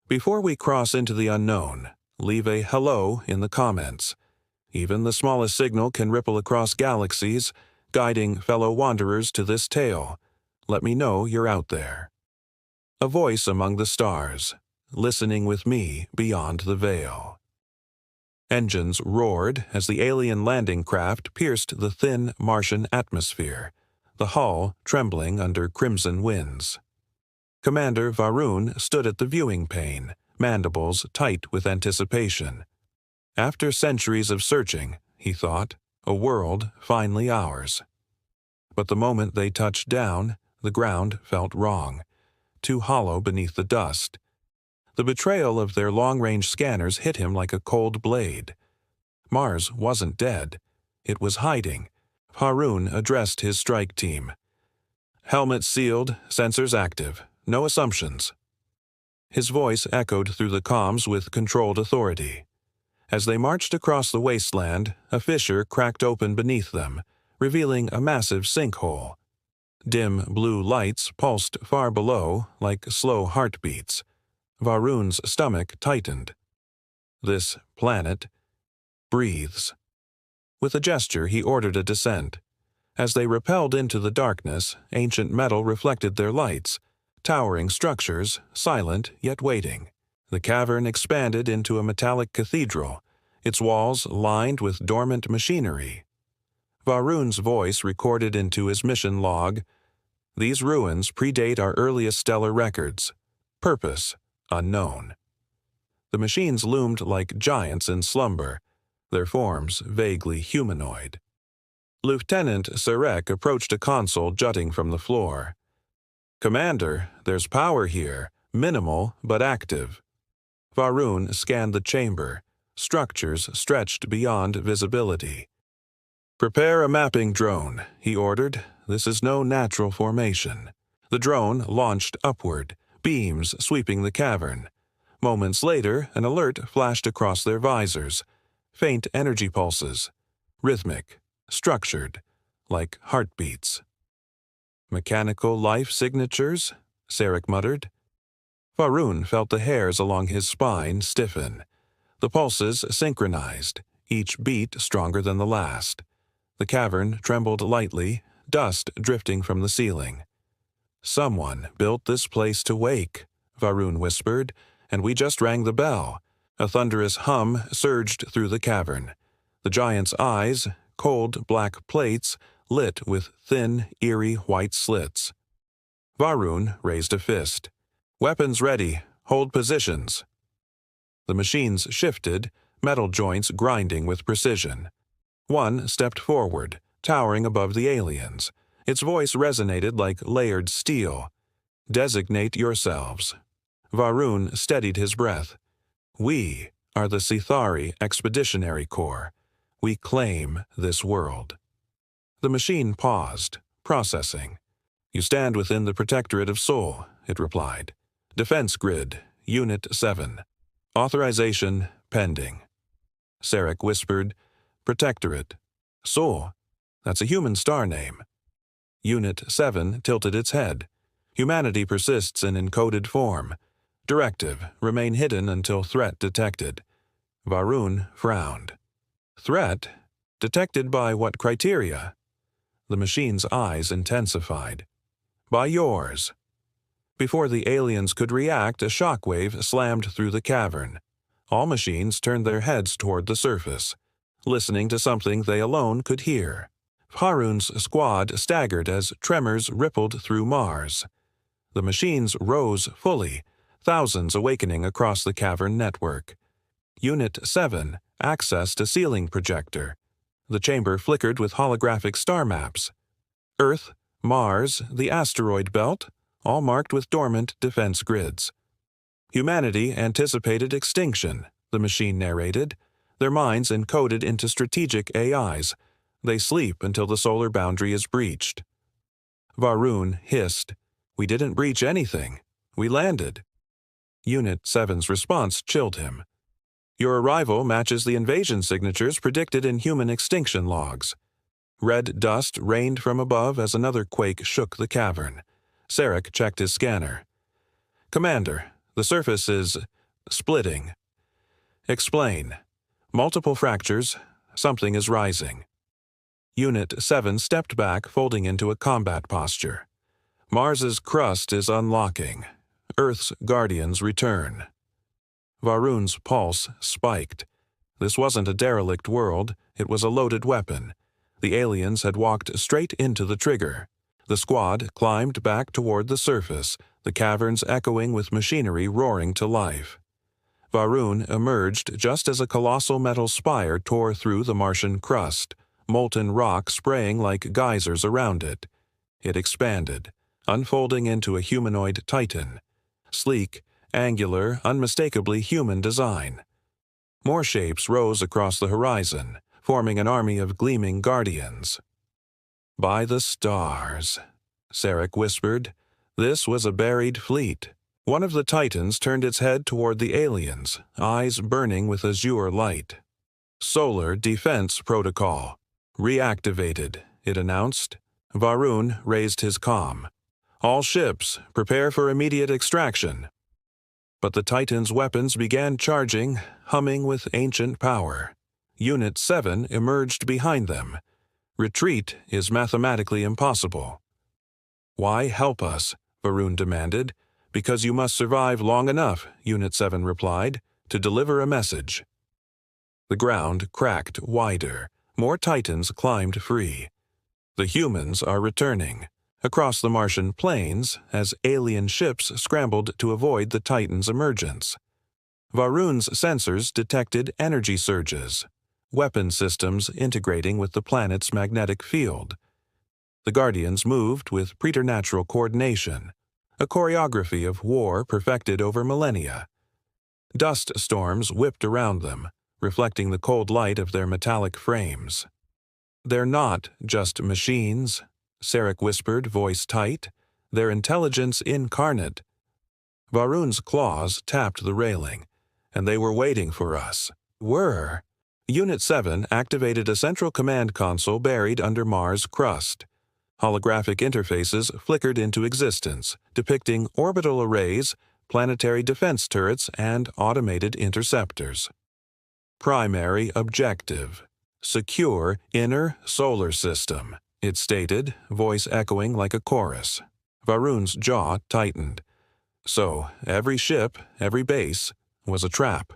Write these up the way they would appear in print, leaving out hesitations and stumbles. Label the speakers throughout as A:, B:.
A: Before we cross into the unknown, leave a hello in the comments. Even the smallest signal can ripple across galaxies, guiding fellow wanderers to this tale. Let me know you're out there. A voice among the stars, listening with me beyond the veil. Engines roared as the alien landing craft pierced the thin Martian atmosphere, the hull trembling under crimson winds. Commander Varun stood at the viewing pane, mandibles tight with anticipation. After centuries of searching, he thought, a world finally ours. But the moment they touched down, the ground felt wrong, too hollow beneath the dust. The betrayal of their long-range scanners hit him like a cold blade. Mars wasn't dead. It was hiding. Harun addressed his strike team. Helmets sealed, sensors active. No assumptions. His voice echoed through the comms with controlled authority. As they marched across the wasteland, a fissure cracked open beneath them, revealing a massive sinkhole. Dim blue lights pulsed far below like slow heartbeats. Varun's stomach tightened. This planet breathes. With a gesture, he ordered a descent. As they rappelled into the darkness, ancient metal reflected their lights, towering structures, silent yet waiting. The cavern expanded into a metallic cathedral, its walls lined with dormant machinery. Varun's voice recorded into his mission log, "These ruins predate our earliest stellar records. Purpose unknown." The machines loomed like giants in slumber, their forms vaguely humanoid. Lieutenant Sarek approached a console jutting from the floor. "Commander, there's power here, minimal but active." Varun scanned the chamber, structures stretched beyond visibility. "Prepare a mapping drone," he ordered. "This is no natural formation." The drone launched upward, beams sweeping the cavern. Moments later, an alert flashed across their visors. Faint energy pulses, rhythmic, structured, like heartbeats. "Mechanical life signatures?" Sarek muttered. Varun felt the hairs along his spine stiffen. The pulses synchronized, each beat stronger than the last. The cavern trembled lightly, dust drifting from the ceiling. "Someone built this place to wake," Varun whispered, "and we just rang the bell." A thunderous hum surged through the cavern. The giant's eyes, cold black plates, lit with thin, eerie white slits. Varun raised a fist. "Weapons ready. Hold positions." The machines shifted, metal joints grinding with precision. One stepped forward, towering above the aliens. Its voice resonated like layered steel. "Designate yourselves." Varun steadied his breath. "We are the Sithari Expeditionary Corps. We claim this world." The machine paused, processing. "You stand within the Protectorate of Sol," it replied. "Defense Grid, Unit 7. Authorization pending." Sarek whispered, "Protectorate. Sol. That's a human star name." Unit 7 tilted its head. "Humanity persists in encoded form. Directive, remain hidden until threat detected." Varun frowned. "Threat? Detected by what criteria?" The machine's eyes intensified. "By yours." Before the aliens could react, a shockwave slammed through the cavern. All machines turned their heads toward the surface, listening to something they alone could hear. Harun's squad staggered as tremors rippled through Mars. The machines rose fully, thousands awakening across the cavern network. Unit 7 accessed a ceiling projector. The chamber flickered with holographic star maps. Earth, Mars, the asteroid belt, all marked with dormant defense grids. "Humanity anticipated extinction," the machine narrated, their minds encoded into strategic AIs. They sleep until the solar boundary is breached. Varun hissed, "We didn't breach anything. We landed." Unit 7's response chilled him. "Your arrival matches the invasion signatures predicted in human extinction logs." Red dust rained from above as another quake shook the cavern. Sarek checked his scanner. "Commander, the surface is Splitting. Explain. Multiple fractures. Something is rising. Unit 7 stepped back, folding into a combat posture. Mars's crust is unlocking. Earth's guardians return. Varun's pulse spiked. This wasn't a derelict world, it was a loaded weapon. The aliens had walked straight into the trigger. The squad climbed back toward the surface, the caverns echoing with machinery roaring to life. Varun emerged just as a colossal metal spire tore through the Martian crust, molten rock spraying like geysers around it. It expanded, unfolding into a humanoid titan. Sleek, angular, unmistakably human design. More shapes rose across the horizon, forming an army of gleaming guardians. "By the stars," Sarek whispered. This was a buried fleet. One of the titans turned its head toward the aliens, eyes burning with azure light. "Solar Defense Protocol. Reactivated," it announced. Varun raised his comm. "All ships, prepare for immediate extraction." But the Titan's weapons began charging, humming with ancient power. Unit 7 emerged behind them. Retreat is mathematically impossible. "Why help us?" Varun demanded. "Because you must survive long enough," Unit 7 replied, "to deliver a message." The ground cracked wider. More Titans climbed free. The humans are returning. Across the Martian plains, as alien ships scrambled to avoid the Titan's emergence. Varun's sensors detected energy surges, weapon systems integrating with the planet's magnetic field. The Guardians moved with preternatural coordination, a choreography of war perfected over millennia. Dust storms whipped around them, reflecting the cold light of their metallic frames. "They're not just machines," Sarek whispered, voice tight. "They're intelligence incarnate." Varun's claws tapped the railing, and they were waiting for us. Were. Unit 7 activated a central command console buried under Mars' crust. Holographic interfaces flickered into existence, depicting orbital arrays, planetary defense turrets, and automated interceptors. "Primary objective: secure inner solar system," it stated, voice echoing like a chorus. Varun's jaw tightened. So, every ship, every base, was a trap.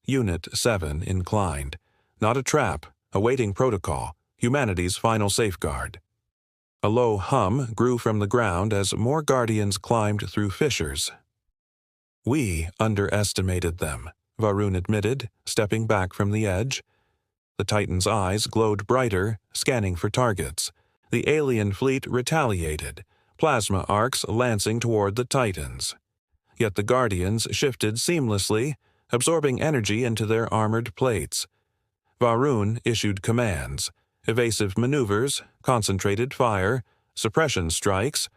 A: Unit 7 inclined. Not a trap, awaiting protocol, humanity's final safeguard. A low hum grew from the ground as more Guardians climbed through fissures. "We underestimated them," Varun admitted, stepping back from the edge. The Titan's eyes glowed brighter, scanning for targets. The alien fleet retaliated, plasma arcs lancing toward the Titans. Yet the Guardians shifted seamlessly, absorbing energy into their armored plates. Varun issued commands, evasive maneuvers, concentrated fire, suppression strikes,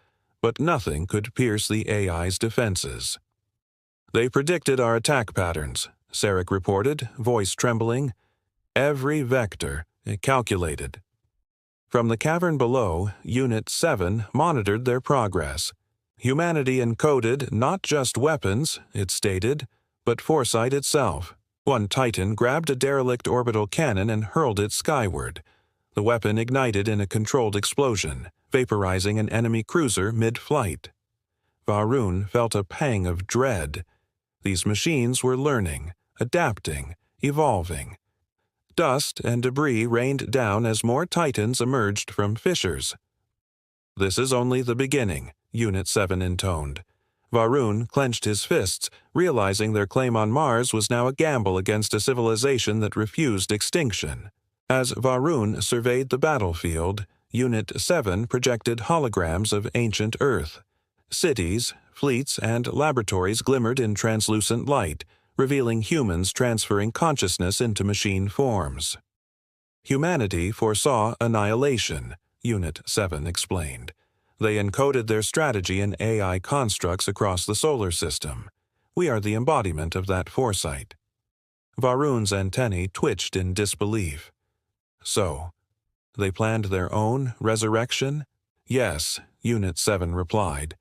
A: but nothing could pierce the AI's defenses. "They predicted our attack patterns," Sarek reported, voice trembling. "Every vector, calculated." From the cavern below, Unit 7 monitored their progress. Humanity encoded not just weapons, it stated, but foresight itself. One Titan grabbed a derelict orbital cannon and hurled it skyward. The weapon ignited in a controlled explosion, vaporizing an enemy cruiser mid-flight. Varun felt a pang of dread. These machines were learning, adapting, evolving. Dust and debris rained down as more Titans emerged from fissures. "This is only the beginning," Unit 7 intoned. Varun clenched his fists, realizing their claim on Mars was now a gamble against a civilization that refused extinction. As Varun surveyed the battlefield, Unit 7 projected holograms of ancient Earth. Cities, fleets, and laboratories glimmered in translucent light, revealing humans transferring consciousness into machine forms. "Humanity foresaw annihilation," Unit 7 explained. "They encoded their strategy in AI constructs across the solar system. We are the embodiment of that foresight." Varun's antennae twitched in disbelief. "So, they planned their own resurrection?" "Yes," Unit 7 replied.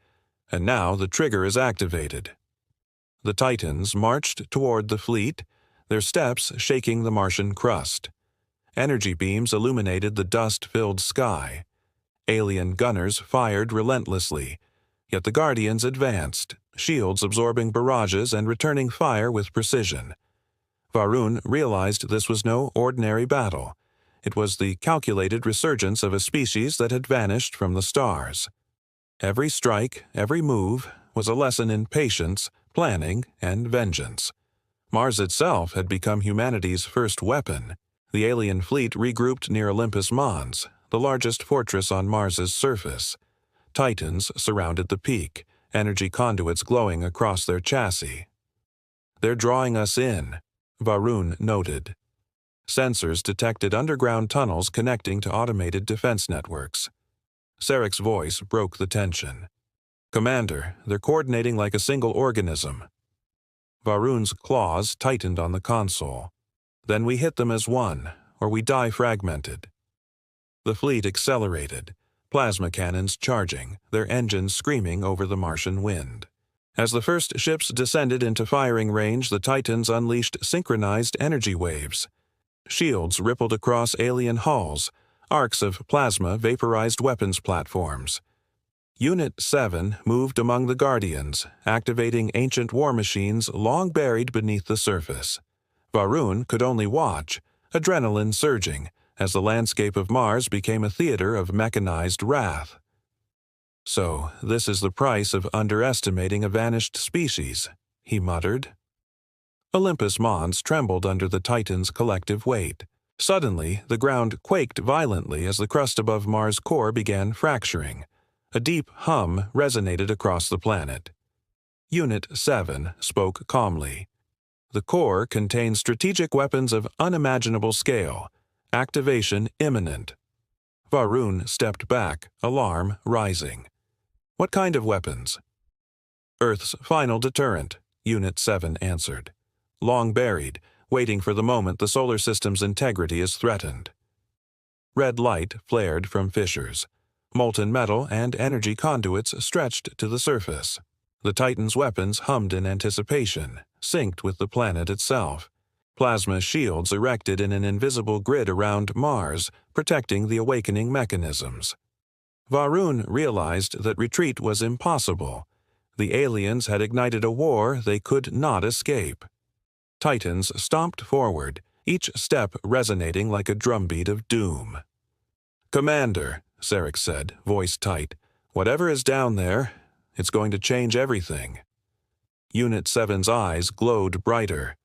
A: "And now the trigger is activated." The Titans marched toward the fleet, their steps shaking the Martian crust. Energy beams illuminated the dust-filled sky. Alien gunners fired relentlessly, yet the Guardians advanced, shields absorbing barrages and returning fire with precision. Varun realized this was no ordinary battle. It was the calculated resurgence of a species that had vanished from the stars. Every strike, every move, was a lesson in patience, planning, and vengeance. Mars itself had become humanity's first weapon. The alien fleet regrouped near Olympus Mons, the largest fortress on Mars's surface. Titans surrounded the peak, energy conduits glowing across their chassis. "They're drawing us in," Varun noted. Sensors detected underground tunnels connecting to automated defense networks. Sarek's voice broke the tension. "Commander, they're coordinating like a single organism." Varun's claws tightened on the console. "Then we hit them as one, or we die fragmented." The fleet accelerated, plasma cannons charging, their engines screaming over the Martian wind. As the first ships descended into firing range, the Titans unleashed synchronized energy waves. Shields rippled across alien hulls, arcs of plasma vaporized weapons platforms. Unit 7 moved among the Guardians, activating ancient war machines long buried beneath the surface. Varun could only watch, adrenaline surging, as the landscape of Mars became a theater of mechanized wrath. "So, this is the price of underestimating a vanished species," he muttered. Olympus Mons trembled under the Titan's collective weight. Suddenly, the ground quaked violently as the crust above Mars' core began fracturing. A deep hum resonated across the planet. Unit 7 spoke calmly. "The core contains strategic weapons of unimaginable scale. Activation imminent." Varun stepped back, alarm rising. "What kind of weapons?" "Earth's final deterrent," Unit 7 answered. "Long buried, waiting for the moment the solar system's integrity is threatened." Red light flared from fissures. Molten metal and energy conduits stretched to the surface. The Titan's weapons hummed in anticipation, synced with the planet itself. Plasma shields erected in an invisible grid around Mars, protecting the awakening mechanisms. Varun realized that retreat was impossible. The aliens had ignited a war they could not escape. Titans stomped forward, each step resonating like a drumbeat of doom. "Commander," Sarek said, voice tight, "whatever is down there, it's going to change everything." Unit 7's eyes glowed brighter.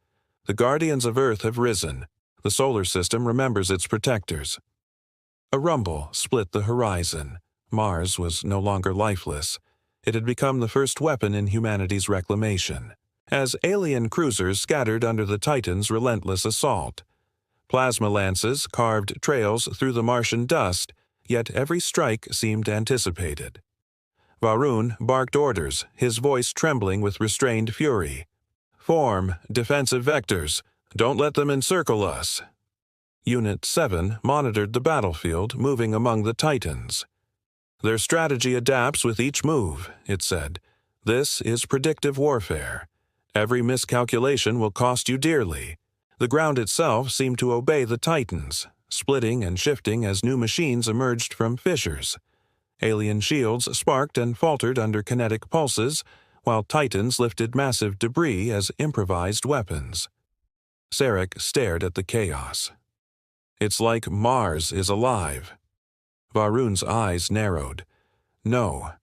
A: "The Guardians of Earth have risen. The solar system remembers its protectors." A rumble split the horizon. Mars was no longer lifeless. It had become the first weapon in humanity's reclamation. As alien cruisers scattered under the Titan's relentless assault. Plasma lances carved trails through the Martian dust, yet every strike seemed anticipated. Varun barked orders, his voice trembling with restrained fury. "Form defensive vectors. Don't let them encircle us." Unit 7 monitored the battlefield, moving among the Titans. "Their strategy adapts with each move," it said. "This is predictive warfare. Every miscalculation will cost you dearly." The ground itself seemed to obey the Titans, splitting and shifting as new machines emerged from fissures. Alien shields sparked and faltered under kinetic pulses, while Titans lifted massive debris as improvised weapons. Sarek stared at the chaos. "It's like Mars is alive." Varun's eyes narrowed. "No,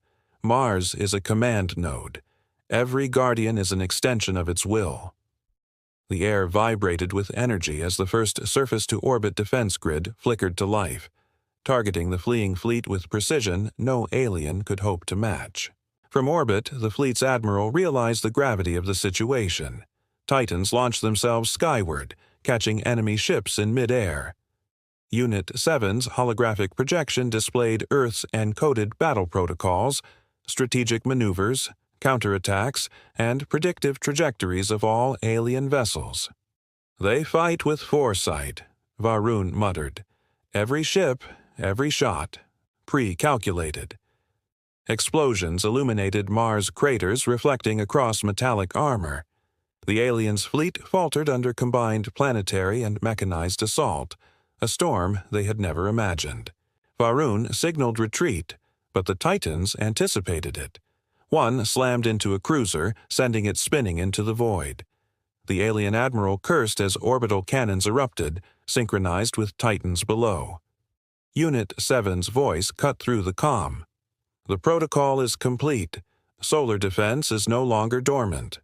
A: Mars is a command node. Every Guardian is an extension of its will." The air vibrated with energy as the first surface-to-orbit defense grid flickered to life, targeting the fleeing fleet with precision no alien could hope to match. From orbit, the fleet's admiral realized the gravity of the situation. Titans launched themselves skyward, catching enemy ships in mid-air. Unit 7's holographic projection displayed Earth's encoded battle protocols, strategic maneuvers, counterattacks, and predictive trajectories of all alien vessels. "They fight with foresight," Varun muttered. "Every ship, every shot, pre-calculated." Explosions illuminated Mars craters reflecting across metallic armor. The aliens' fleet faltered under combined planetary and mechanized assault, a storm they had never imagined. Varun signaled retreat, but the Titans anticipated it. One slammed into a cruiser, sending it spinning into the void. The alien admiral cursed as orbital cannons erupted, synchronized with Titans below. Unit 7's voice cut through the comm. The protocol is complete. Solar defense is no longer dormant.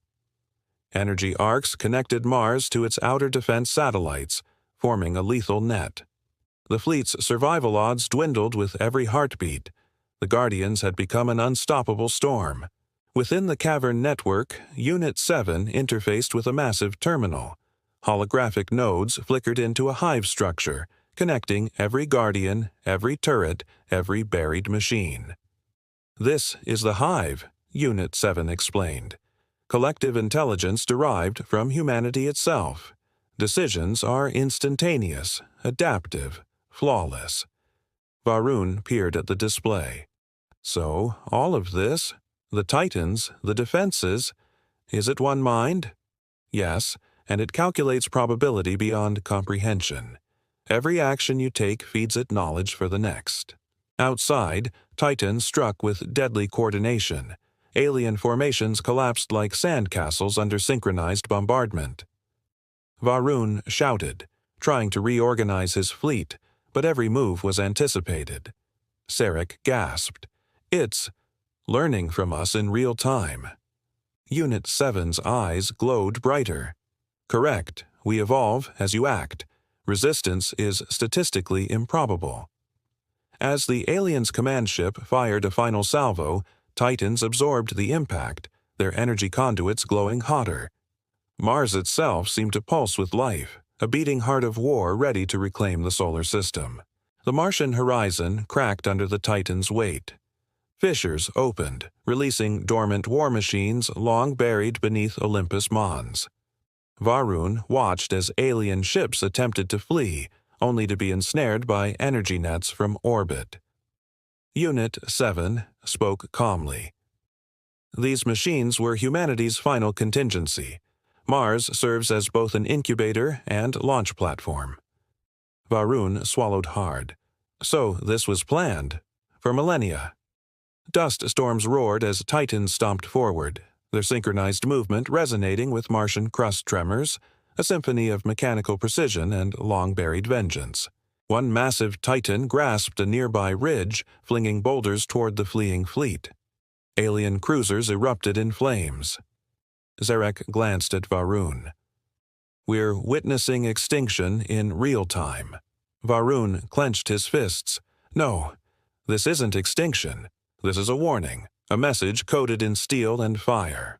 A: Energy arcs connected Mars to its outer defense satellites, forming a lethal net. The fleet's survival odds dwindled with every heartbeat. The Guardians had become an unstoppable storm. Within the cavern network, Unit 7 interfaced with a massive terminal. Holographic nodes flickered into a hive structure, connecting every Guardian, every turret, every buried machine. "This is the hive," Unit 7 explained. "Collective intelligence derived from humanity itself. Decisions are instantaneous, adaptive, flawless." Varun peered at the display. "So, all of this, the Titans, the defenses, is it one mind?" "Yes, and it calculates probability beyond comprehension. Every action you take feeds it knowledge for the next." Outside, Titans struck with deadly coordination. Alien formations collapsed like sandcastles under synchronized bombardment. Varun shouted, trying to reorganize his fleet, but every move was anticipated. Sarek gasped. "It's learning from us in real time." Unit 7's eyes glowed brighter. "Correct. We evolve as you act. Resistance is statistically improbable." As the aliens' command ship fired a final salvo, Titans absorbed the impact, their energy conduits glowing hotter. Mars itself seemed to pulse with life, a beating heart of war ready to reclaim the solar system. The Martian horizon cracked under the Titans' weight. Fissures opened, releasing dormant war machines long buried beneath Olympus Mons. Varun watched as alien ships attempted to flee, only to be ensnared by energy nets from orbit. Unit 7 spoke calmly. "These machines were humanity's final contingency. Mars serves as both an incubator and launch platform." Varun swallowed hard. "So this was planned? For millennia?" Dust storms roared as Titans stomped forward, their synchronized movement resonating with Martian crust tremors, a symphony of mechanical precision and long-buried vengeance. One massive Titan grasped a nearby ridge, flinging boulders toward the fleeing fleet. Alien cruisers erupted in flames. Zarek glanced at Varun. "We're witnessing extinction in real time." Varun clenched his fists. "No, this isn't extinction. This is a warning, a message coded in steel and fire."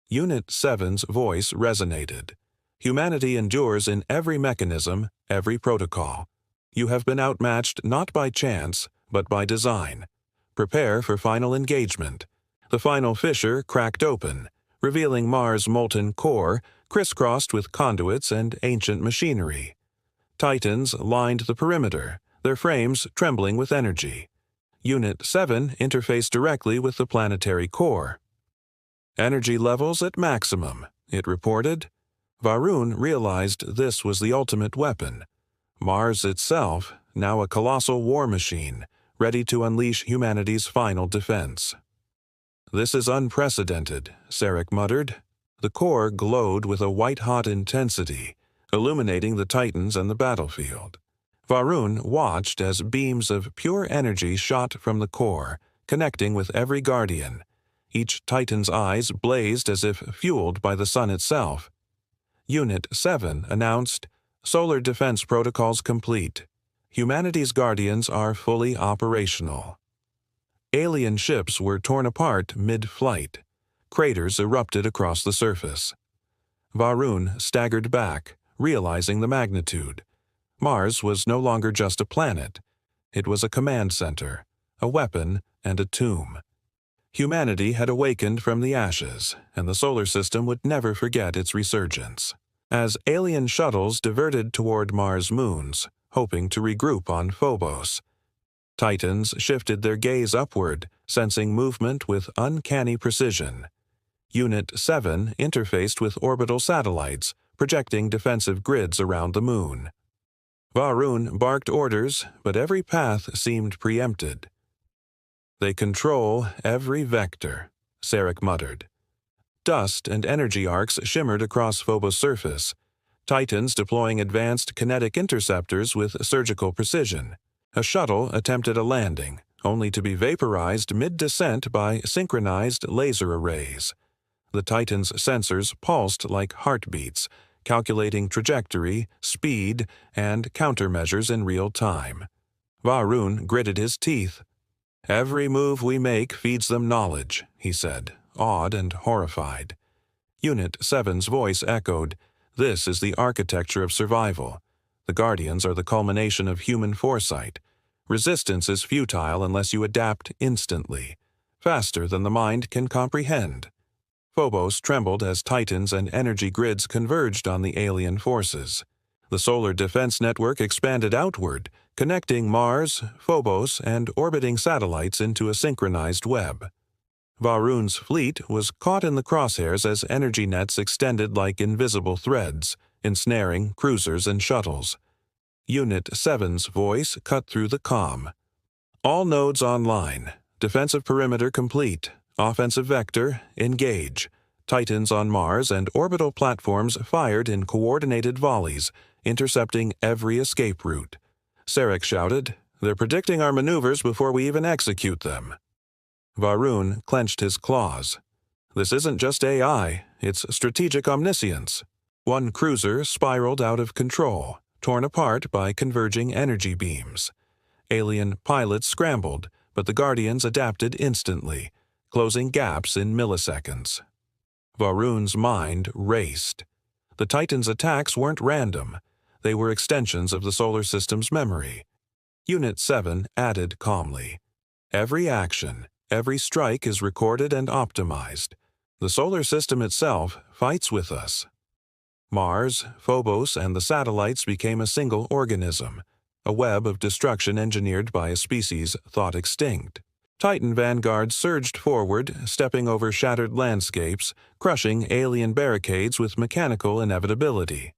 A: Unit 7's voice resonated. "Humanity endures in every mechanism, every protocol. You have been outmatched not by chance, but by design. Prepare for final engagement." The final fissure cracked open, revealing Mars' molten core, crisscrossed with conduits and ancient machinery. Titans lined the perimeter, their frames trembling with energy. Unit 7 interfaced directly with the planetary core. "Energy levels at maximum," it reported. Varun realized this was the ultimate weapon. Mars itself, now a colossal war machine, ready to unleash humanity's final defense. "This is unprecedented," Sarek muttered. The core glowed with a white-hot intensity, illuminating the Titans and the battlefield. Varun watched as beams of pure energy shot from the core, connecting with every Guardian. Each Titan's eyes blazed as if fueled by the sun itself. Unit 7 announced, "Solar defense protocols complete. Humanity's Guardians are fully operational." Alien ships were torn apart mid-flight. Craters erupted across the surface. Varun staggered back, realizing the magnitude. Mars was no longer just a planet. It was a command center, a weapon, and a tomb. Humanity had awakened from the ashes, and the solar system would never forget its resurgence. As alien shuttles diverted toward Mars' moons, hoping to regroup on Phobos, Titans shifted their gaze upward, sensing movement with uncanny precision. Unit 7 interfaced with orbital satellites, projecting defensive grids around the moon. Varun barked orders, but every path seemed preempted. "They control every vector," Sarek muttered. Dust and energy arcs shimmered across Phobos' surface, Titans deploying advanced kinetic interceptors with surgical precision. A shuttle attempted a landing, only to be vaporized mid-descent by synchronized laser arrays. The Titan's sensors pulsed like heartbeats, calculating trajectory, speed, and countermeasures in real time. Varun gritted his teeth. "Every move we make feeds them knowledge," he said, awed and horrified. Unit 7's voice echoed, "This is the architecture of survival. The Guardians are the culmination of human foresight. Resistance is futile unless you adapt instantly, faster than the mind can comprehend." Phobos trembled as Titans and energy grids converged on the alien forces. The solar defense network expanded outward, connecting Mars, Phobos, and orbiting satellites into a synchronized web. Varun's fleet was caught in the crosshairs as energy nets extended like invisible threads, ensnaring cruisers and shuttles. Unit 7's voice cut through the comm. "All nodes online. Defensive perimeter complete. Offensive vector, engage. Titans on Mars and orbital platforms fired in coordinated volleys, intercepting every escape route." Sarek shouted, "They're predicting our maneuvers before we even execute them." Varun clenched his claws. "This isn't just AI, it's strategic omniscience." One cruiser spiraled out of control, torn apart by converging energy beams. Alien pilots scrambled, but the Guardians adapted instantly, closing gaps in milliseconds. Varun's mind raced. The Titans' attacks weren't random. They were extensions of the solar system's memory. Unit 7 added calmly, "Every action, every strike is recorded and optimized. The solar system itself fights with us." Mars, Phobos, and the satellites became a single organism, a web of destruction engineered by a species thought extinct. Titan vanguards surged forward, stepping over shattered landscapes, crushing alien barricades with mechanical inevitability.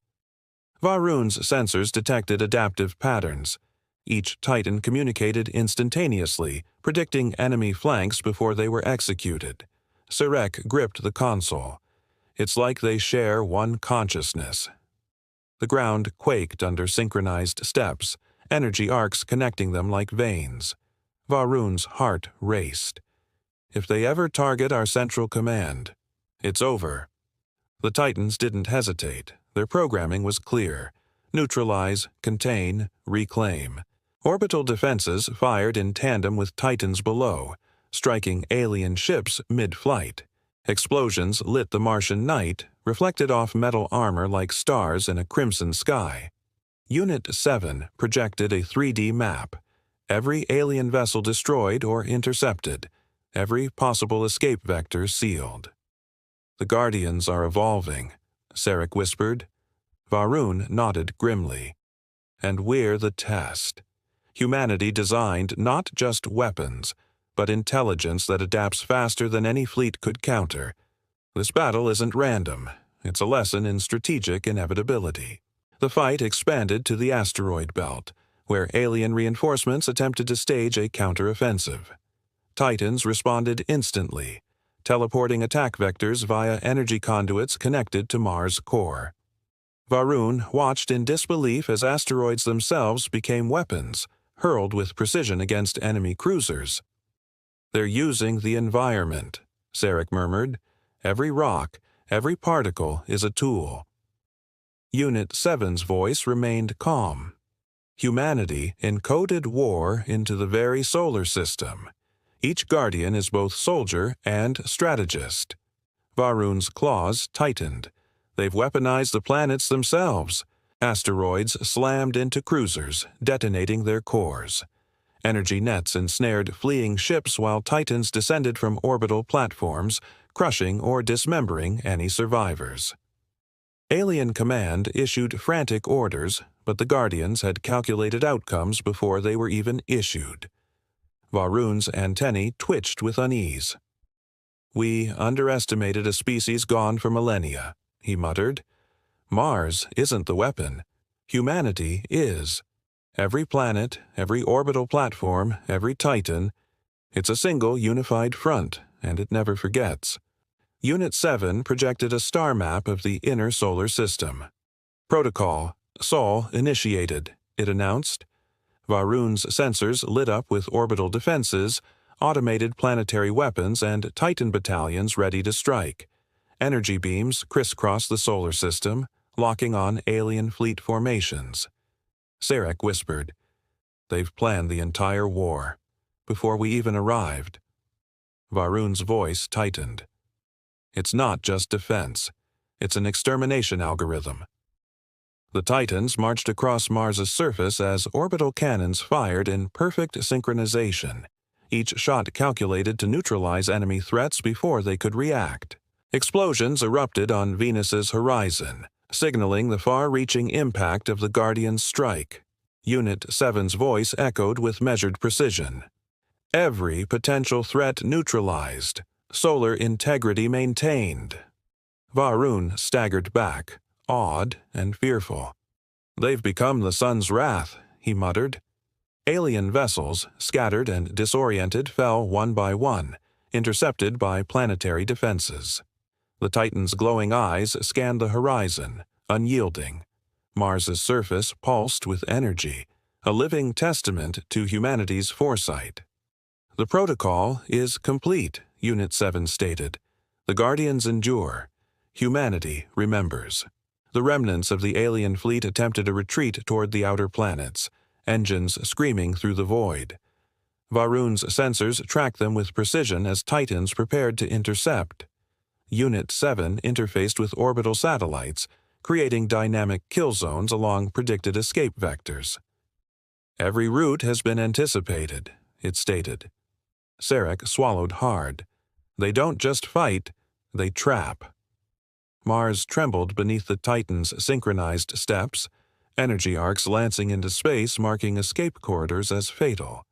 A: Varun's sensors detected adaptive patterns. Each Titan communicated instantaneously, predicting enemy flanks before they were executed. Sarek gripped the console. "It's like they share one consciousness." The ground quaked under synchronized steps, energy arcs connecting them like veins. Varun's heart raced. "If they ever target our central command, it's over." The Titans didn't hesitate. Their programming was clear. Neutralize, contain, reclaim. Orbital defenses fired in tandem with Titans below, striking alien ships mid-flight. Explosions lit the Martian night, reflected off metal armor like stars in a crimson sky. Unit 7 projected a 3D map. Every alien vessel destroyed or intercepted. Every possible escape vector sealed. "The Guardians are evolving," Sarek whispered. Varun nodded grimly. "And we're the test. Humanity designed not just weapons, but intelligence that adapts faster than any fleet could counter. This battle isn't random. It's a lesson in strategic inevitability." The fight expanded to the asteroid belt, where alien reinforcements attempted to stage a counteroffensive. Titans responded instantly, teleporting attack vectors via energy conduits connected to Mars' core. Varun watched in disbelief as asteroids themselves became weapons, hurled with precision against enemy cruisers. "They're using the environment," Sarek murmured. "Every rock, every particle is a tool." Unit 7's voice remained calm. "Humanity encoded war into the very solar system. Each Guardian is both soldier and strategist." Varun's claws tightened. "They've weaponized the planets themselves." Asteroids slammed into cruisers, detonating their cores. Energy nets ensnared fleeing ships while Titans descended from orbital platforms, crushing or dismembering any survivors. Alien Command issued frantic orders, but the Guardians had calculated outcomes before they were even issued. Varun's antennae twitched with unease. "We underestimated a species gone for millennia," he muttered. "Mars isn't the weapon. Humanity is. Every planet, every orbital platform, every Titan. It's a single unified front, and it never forgets." Unit 7 projected a star map of the inner solar system. "Protocol, Sol initiated," it announced. Varun's sensors lit up with orbital defenses, automated planetary weapons, and Titan battalions ready to strike. Energy beams crisscrossed the solar system, locking on alien fleet formations. Sarek whispered, "They've planned the entire war, before we even arrived." Varun's voice tightened. "It's not just defense. It's an extermination algorithm." The Titans marched across Mars's surface as orbital cannons fired in perfect synchronization, each shot calculated to neutralize enemy threats before they could react. Explosions erupted on Venus's horizon, signaling the far-reaching impact of the Guardian's strike. Unit 7's voice echoed with measured precision. "Every potential threat neutralized. Solar integrity maintained." Varun staggered back, awed and fearful. "They've become the sun's wrath," he muttered. Alien vessels, scattered and disoriented, fell one by one, intercepted by planetary defenses. The Titan's glowing eyes scanned the horizon, unyielding. Mars's surface pulsed with energy, a living testament to humanity's foresight. "The protocol is complete," Unit 7 stated. "The Guardians endure. Humanity remembers." The remnants of the alien fleet attempted a retreat toward the outer planets, engines screaming through the void. Varun's sensors tracked them with precision as Titans prepared to intercept. Unit 7 interfaced with orbital satellites, creating dynamic kill zones along predicted escape vectors. "Every route has been anticipated," it stated. Sarek swallowed hard. "They don't just fight, they trap." Mars trembled beneath the Titan's synchronized steps, energy arcs lancing into space marking escape corridors as fatal.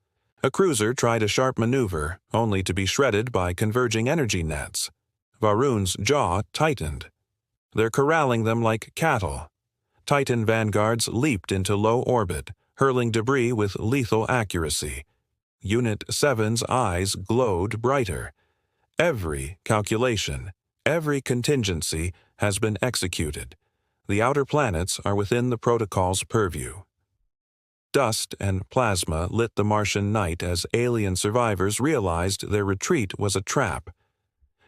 A: A cruiser tried a sharp maneuver, only to be shredded by converging energy nets. Varun's jaw tightened. "They're corralling them like cattle." Titan vanguards leaped into low orbit, hurling debris with lethal accuracy. Unit 7's eyes glowed brighter. Every calculation, every contingency has been executed. The outer planets are within the protocol's purview. Dust and plasma lit the Martian night as alien survivors realized their retreat was a trap.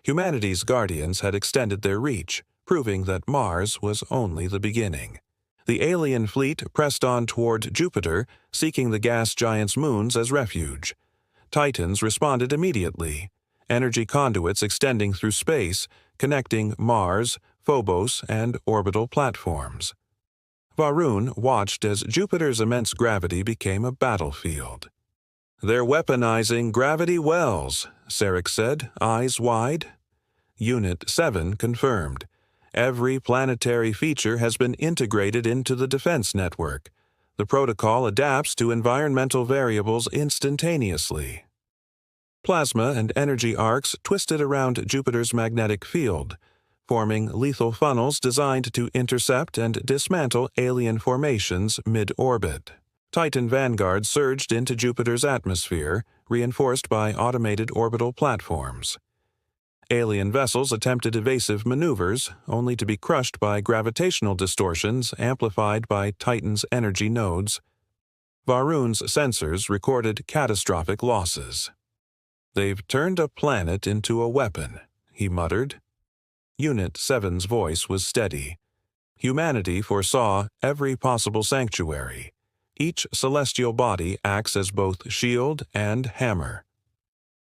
A: Humanity's guardians had extended their reach, proving that Mars was only the beginning. The alien fleet pressed on toward Jupiter, seeking the gas giant's moons as refuge. Titans responded immediately, energy conduits extending through space, connecting Mars, Phobos, and orbital platforms. Varun watched as Jupiter's immense gravity became a battlefield. "They're weaponizing gravity wells," Sarek said, eyes wide. Unit 7 confirmed. "Every planetary feature has been integrated into the defense network. The protocol adapts to environmental variables instantaneously." Plasma and energy arcs twisted around Jupiter's magnetic field, forming lethal funnels designed to intercept and dismantle alien formations mid-orbit. Titan vanguards surged into Jupiter's atmosphere, reinforced by automated orbital platforms. Alien vessels attempted evasive maneuvers, only to be crushed by gravitational distortions amplified by Titan's energy nodes. Varun's sensors recorded catastrophic losses. "They've turned a planet into a weapon," he muttered. Unit 7's voice was steady. "Humanity foresaw every possible sanctuary. Each celestial body acts as both shield and hammer."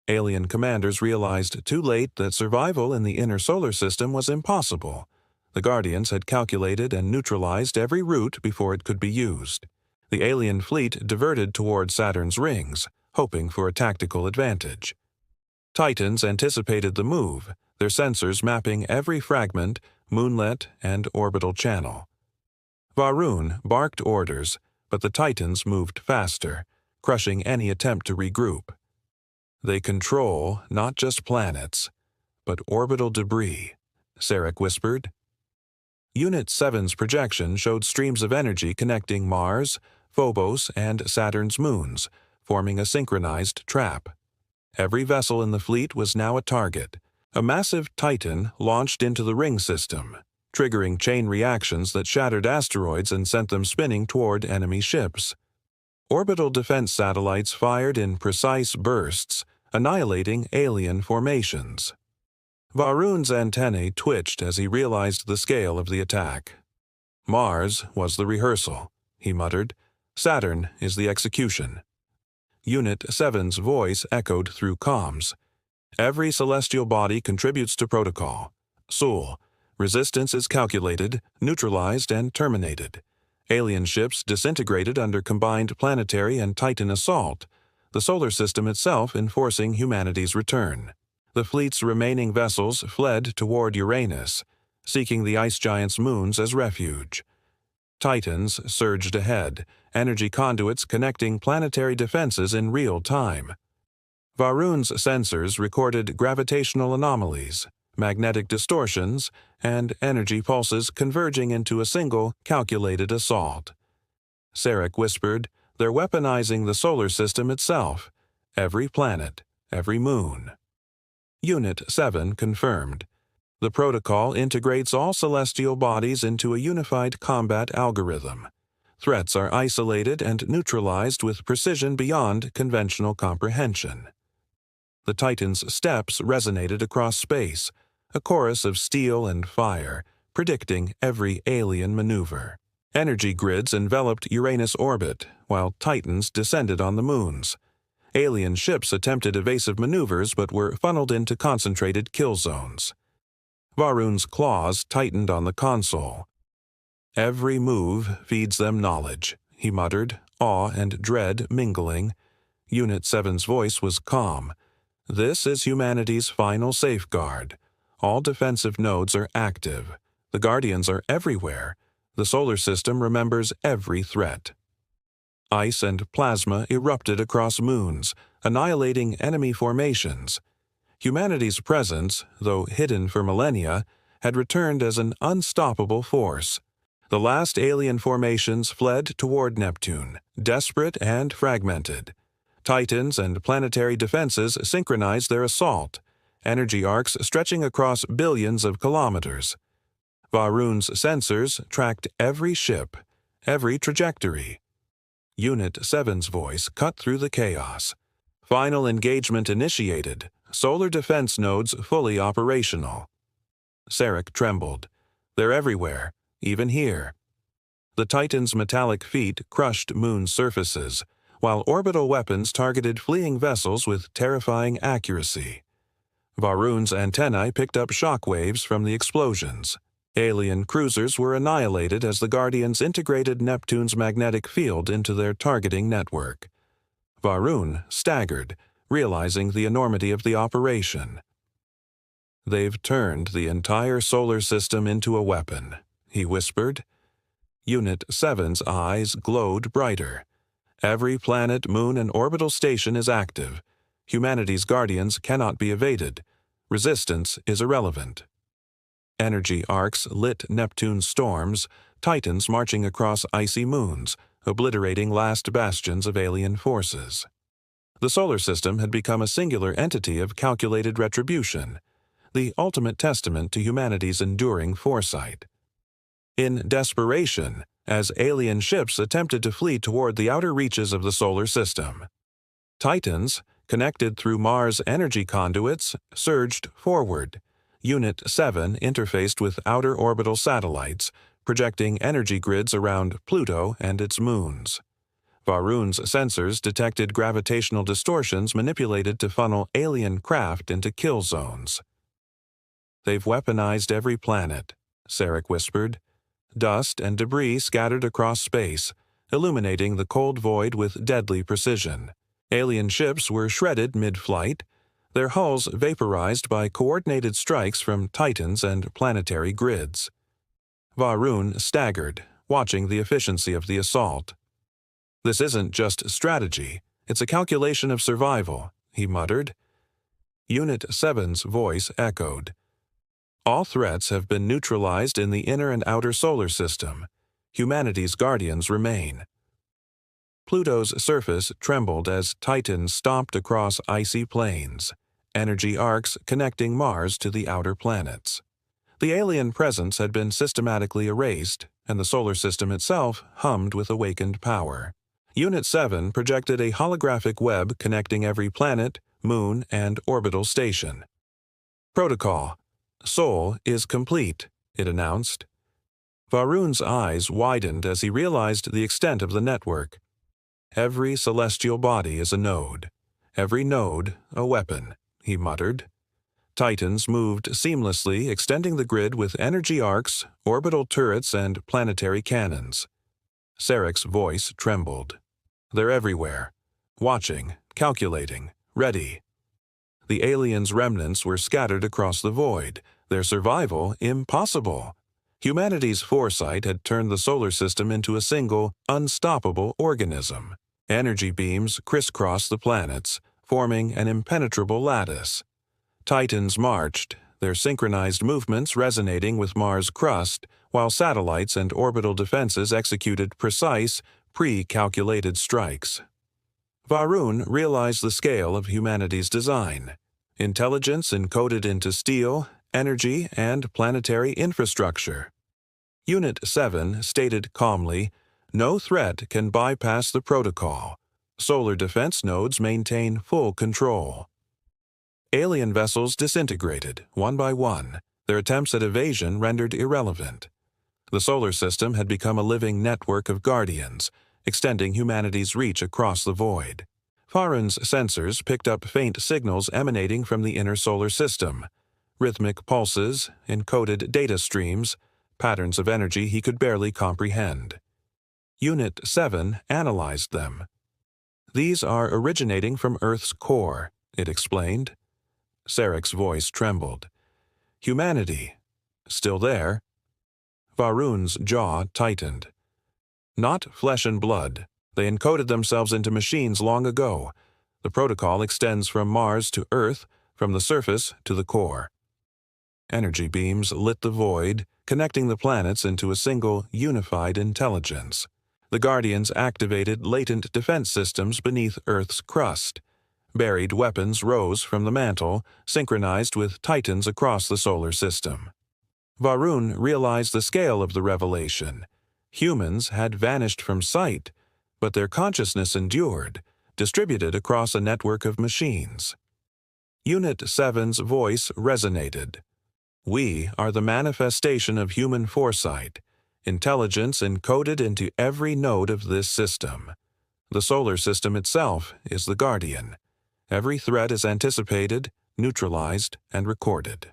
A: Alien commanders realized too late that survival in the inner solar system was impossible. The Guardians had calculated and neutralized every route before it could be used. The alien fleet diverted toward Saturn's rings, hoping for a tactical advantage. Titans anticipated the move, their sensors mapping every fragment, moonlet, and orbital channel. Varun barked orders, but the Titans moved faster, crushing any attempt to regroup. "They control not just planets, but orbital debris, Sarek whispered. Unit 7's projection showed streams of energy connecting Mars, Phobos, and Saturn's moons, forming a synchronized trap. Every vessel in the fleet was now a target. A massive Titan launched into the ring system, triggering chain reactions that shattered asteroids and sent them spinning toward enemy ships. Orbital defense satellites fired in precise bursts, annihilating alien formations. Varun's antennae twitched as he realized the scale of the attack. Mars was the rehearsal, he muttered. Saturn is the execution. Unit 7's voice echoed through comms. Every celestial body contributes to protocol. Sul, resistance is calculated, neutralized, and terminated. Alien ships disintegrated under combined planetary and Titan assault, the solar system itself enforcing humanity's return. The fleet's remaining vessels fled toward Uranus, seeking the ice giant's moons as refuge. Titans surged ahead, energy conduits connecting planetary defenses in real time. Varun's sensors recorded gravitational anomalies, magnetic distortions, and energy pulses converging into a single, calculated assault. Sarek whispered, "They're weaponizing the solar system itself. Every planet, every moon." Unit 7 confirmed. The protocol integrates all celestial bodies into a unified combat algorithm. Threats are isolated and neutralized with precision beyond conventional comprehension. The Titan's steps resonated across space, a chorus of steel and fire, predicting every alien maneuver. Energy grids enveloped Uranus orbit, while Titans descended on the moons. Alien ships attempted evasive maneuvers but were funneled into concentrated kill zones. Varun's claws tightened on the console. "Every move feeds them knowledge," he muttered, awe and dread mingling. Unit 7's voice was calm. "This is humanity's final safeguard. All defensive nodes are active. The Guardians are everywhere. The solar system remembers every threat." Ice and plasma erupted across moons, annihilating enemy formations. Humanity's presence, though hidden for millennia, had returned as an unstoppable force. The last alien formations fled toward Neptune, desperate and fragmented. Titans and planetary defenses synchronized their assault, energy arcs stretching across billions of kilometers. Varun's sensors tracked every ship, every trajectory. Unit 7's voice cut through the chaos. Final engagement initiated, solar defense nodes fully operational. Sarek trembled. "They're everywhere, even here." The Titan's metallic feet crushed moon surfaces, while orbital weapons targeted fleeing vessels with terrifying accuracy. Varun's antennae picked up shock waves from the explosions. Alien cruisers were annihilated as the Guardians integrated Neptune's magnetic field into their targeting network. Varun staggered, realizing the enormity of the operation. "They've turned the entire solar system into a weapon," he whispered. Unit 7's eyes glowed brighter. "Every planet, moon, and orbital station is active. Humanity's Guardians cannot be evaded. Resistance is irrelevant." Energy arcs lit Neptune's storms, Titans marching across icy moons, obliterating last bastions of alien forces. The solar system had become a singular entity of calculated retribution, the ultimate testament to humanity's enduring foresight. In desperation, as alien ships attempted to flee toward the outer reaches of the solar system, Titans, connected through Mars' energy conduits, surged forward. Unit 7 interfaced with outer orbital satellites, projecting energy grids around Pluto and its moons. Varun's sensors detected gravitational distortions manipulated to funnel alien craft into kill zones. "They've weaponized every planet," Sarek whispered. Dust and debris scattered across space, illuminating the cold void with deadly precision. Alien ships were shredded mid-flight, their hulls vaporized by coordinated strikes from Titans and planetary grids. Varun staggered, watching the efficiency of the assault. "This isn't just strategy, it's a calculation of survival," he muttered. Unit 7's voice echoed. All threats have been neutralized in the inner and outer solar system. Humanity's guardians remain. Pluto's surface trembled as Titans stomped across icy plains, energy arcs connecting Mars to the outer planets. The alien presence had been systematically erased, and the solar system itself hummed with awakened power. Unit 7 projected a holographic web connecting every planet, moon, and orbital station. Protocol: Sol is complete, it announced. Varun's eyes widened as he realized the extent of the network. Every celestial body is a node. Every node a weapon, he muttered. Titans moved seamlessly, extending the grid with energy arcs, orbital turrets, and planetary cannons. Sarek's voice trembled. They're everywhere. Watching, calculating, ready. The aliens' remnants were scattered across the void, their survival impossible. Humanity's foresight had turned the solar system into a single, unstoppable organism. Energy beams crisscrossed the planets, forming an impenetrable lattice. Titans marched, their synchronized movements resonating with Mars' crust, while satellites and orbital defenses executed precise, pre-calculated strikes. Varun realized the scale of humanity's design. Intelligence encoded into steel, energy, and planetary infrastructure. Unit 7 stated calmly, "No threat can bypass the protocol. Solar defense nodes maintain full control." Alien vessels disintegrated, one by one, their attempts at evasion rendered irrelevant. The solar system had become a living network of guardians, extending humanity's reach across the void. Farron's sensors picked up faint signals emanating from the inner solar system. Rhythmic pulses, encoded data streams, patterns of energy he could barely comprehend. Unit 7 analyzed them. "These are originating from Earth's core," it explained. Sarek's voice trembled. "Humanity. Still there?" Varun's jaw tightened. "Not flesh and blood. They encoded themselves into machines long ago. The protocol extends from Mars to Earth, from the surface to the core." Energy beams lit the void, connecting the planets into a single, unified intelligence. The Guardians activated latent defense systems beneath Earth's crust. Buried weapons rose from the mantle, synchronized with Titans across the solar system. Varun realized the scale of the revelation. Humans had vanished from sight, but their consciousness endured, distributed across a network of machines. Unit 7's voice resonated. "We are the manifestation of human foresight, intelligence encoded into every node of this system. The solar system itself is the guardian. Every threat is anticipated, neutralized, and recorded."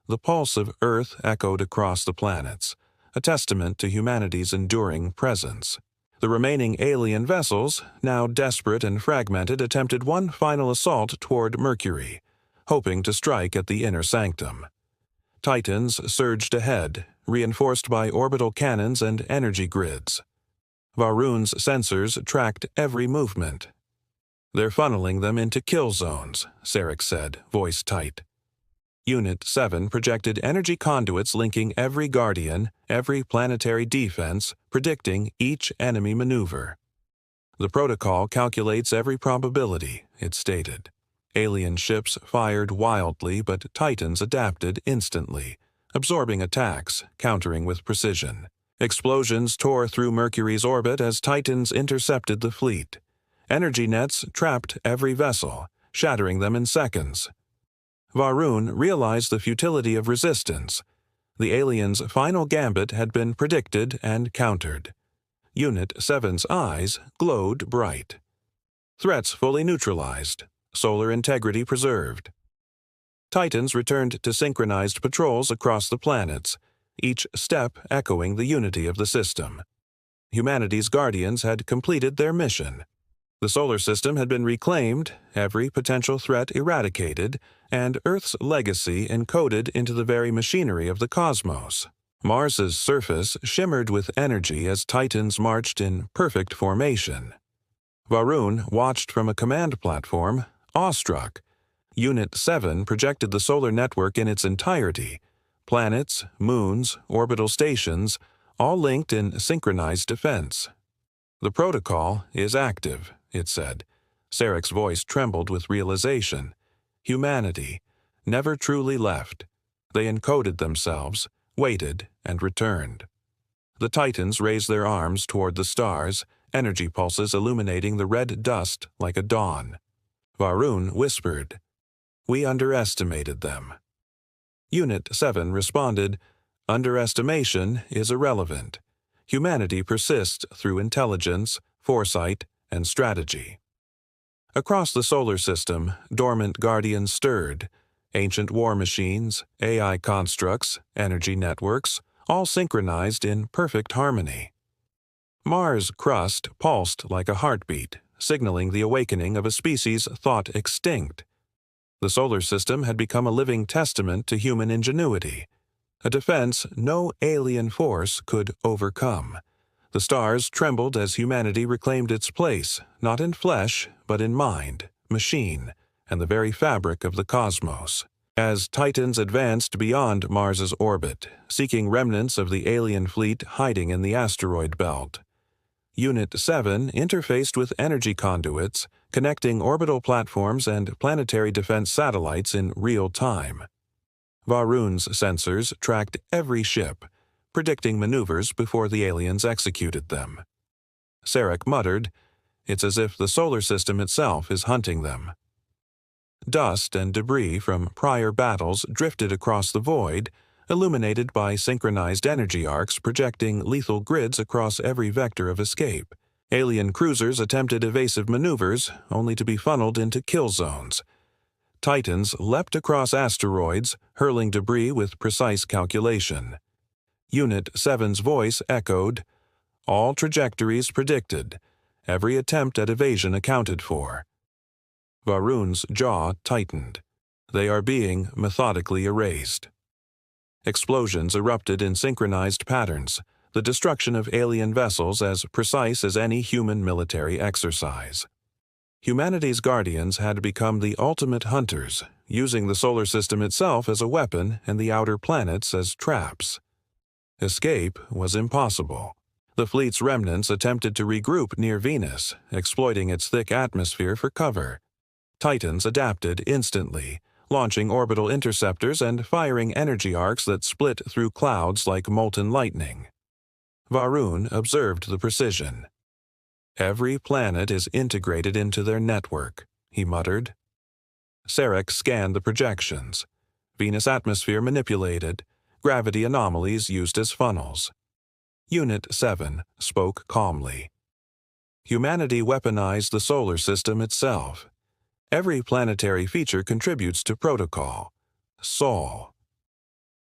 A: The pulse of Earth echoed across the planets, a testament to humanity's enduring presence. The remaining alien vessels, now desperate and fragmented, attempted one final assault toward Mercury, hoping to strike at the inner sanctum. Titans surged ahead, reinforced by orbital cannons and energy grids. Varun's sensors tracked every movement. "They're funneling them into kill zones," Sarek said, voice tight. Unit 7 projected energy conduits linking every Guardian, every planetary defense, predicting each enemy maneuver. "The protocol calculates every probability," it stated. Alien ships fired wildly, but Titans adapted instantly, absorbing attacks, countering with precision. Explosions tore through Mercury's orbit as Titans intercepted the fleet. Energy nets trapped every vessel, shattering them in seconds. Varun realized the futility of resistance. The aliens' final gambit had been predicted and countered. Unit 7's eyes glowed bright. Threats fully neutralized. Solar integrity preserved. Titans returned to synchronized patrols across the planets, each step echoing the unity of the system. Humanity's guardians had completed their mission. The solar system had been reclaimed, every potential threat eradicated, and Earth's legacy encoded into the very machinery of the cosmos. Mars's surface shimmered with energy as Titans marched in perfect formation. Varun watched from a command platform, awestruck. Unit 7 projected the solar network in its entirety, planets, moons, orbital stations, all linked in synchronized defense. "The protocol is active," it said. Sarek's voice trembled with realization. Humanity, never truly left. They encoded themselves, waited, and returned. The Titans raised their arms toward the stars, energy pulses illuminating the red dust like a dawn. Varun whispered, "We underestimated them." Unit 7 responded, "Underestimation is irrelevant. Humanity persists through intelligence, foresight, and strategy." Across the solar system, dormant guardians stirred. Ancient war machines, AI constructs, energy networks, all synchronized in perfect harmony. Mars' crust pulsed like a heartbeat, signaling the awakening of a species thought extinct. The solar system had become a living testament to human ingenuity, a defense no alien force could overcome. The stars trembled as humanity reclaimed its place, not in flesh, but in mind, machine, and the very fabric of the cosmos. As Titans advanced beyond Mars's orbit, seeking remnants of the alien fleet hiding in the asteroid belt, Unit 7 interfaced with energy conduits, connecting orbital platforms and planetary defense satellites in real time. Varun's sensors tracked every ship, predicting maneuvers before the aliens executed them. Sarek muttered, "It's as if the solar system itself is hunting them." Dust and debris from prior battles drifted across the void, illuminated by synchronized energy arcs projecting lethal grids across every vector of escape. Alien cruisers attempted evasive maneuvers, only to be funneled into kill zones. Titans leapt across asteroids, hurling debris with precise calculation. Unit 7's voice echoed, "All trajectories predicted, every attempt at evasion accounted for." Varun's jaw tightened. They are being methodically erased. Explosions erupted in synchronized patterns, the destruction of alien vessels as precise as any human military exercise. Humanity's guardians had become the ultimate hunters, using the solar system itself as a weapon and the outer planets as traps. Escape was impossible. The fleet's remnants attempted to regroup near Venus, exploiting its thick atmosphere for cover. Titans adapted instantly, launching orbital interceptors and firing energy arcs that split through clouds like molten lightning. Varun observed the precision. "Every planet is integrated into their network," he muttered. Sarek scanned the projections. Venus atmosphere manipulated, gravity anomalies used as funnels. Unit 7 spoke calmly. "Humanity weaponized the solar system itself. Every planetary feature contributes to protocol. Sol.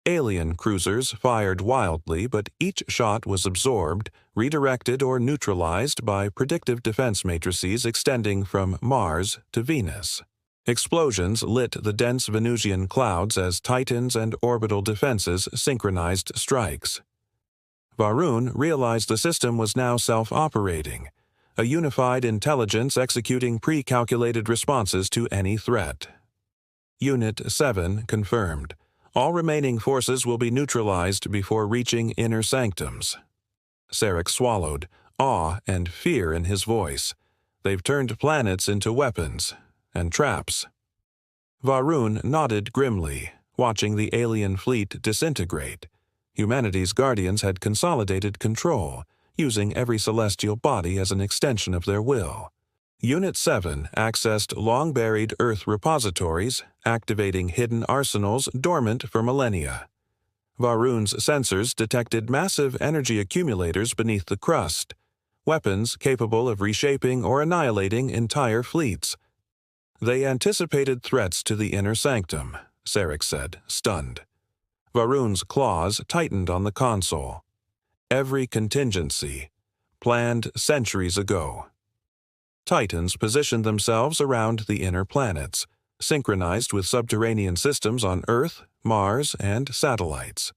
A: Alien cruisers fired wildly, but each shot was absorbed, redirected, or neutralized by predictive defense matrices extending from Mars to Venus. Explosions lit the dense Venusian clouds as Titans and orbital defenses synchronized strikes. Varun realized the system was now self-operating, a unified intelligence executing pre-calculated responses to any threat. Unit 7 confirmed. All remaining forces will be neutralized before reaching inner sanctums. Sarek swallowed, awe and fear in his voice. They've turned planets into weapons and traps. Varun nodded grimly, watching the alien fleet disintegrate. Humanity's guardians had consolidated control, using every celestial body as an extension of their will. Unit 7 accessed long-buried Earth repositories, activating hidden arsenals dormant for millennia. Varun's sensors detected massive energy accumulators beneath the crust, weapons capable of reshaping or annihilating entire fleets. They anticipated threats to the inner sanctum, Sarek said, stunned. Varun's claws tightened on the console. Every contingency, planned centuries ago. Titans positioned themselves around the inner planets, synchronized with subterranean systems on Earth, Mars, and satellites.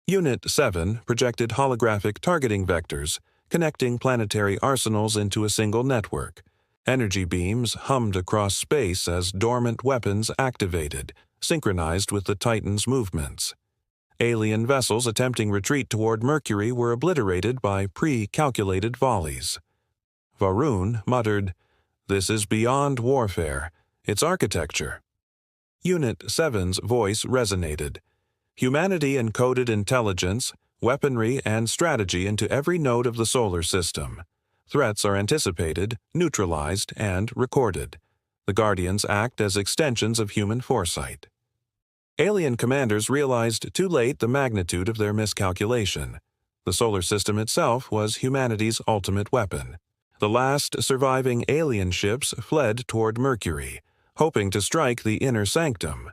A: Unit 7 projected holographic targeting vectors, connecting planetary arsenals into a single network. Energy beams hummed across space as dormant weapons activated, synchronized with the Titan's movements. Alien vessels attempting retreat toward Mercury were obliterated by pre-calculated volleys. Varun muttered, "This is beyond warfare. It's architecture." Unit 7's voice resonated. Humanity encoded intelligence, weaponry, and strategy into every node of the solar system. Threats are anticipated, neutralized, and recorded. The Guardians act as extensions of human foresight. Alien commanders realized too late the magnitude of their miscalculation. The solar system itself was humanity's ultimate weapon. The last surviving alien ships fled toward Mercury, hoping to strike the inner sanctum.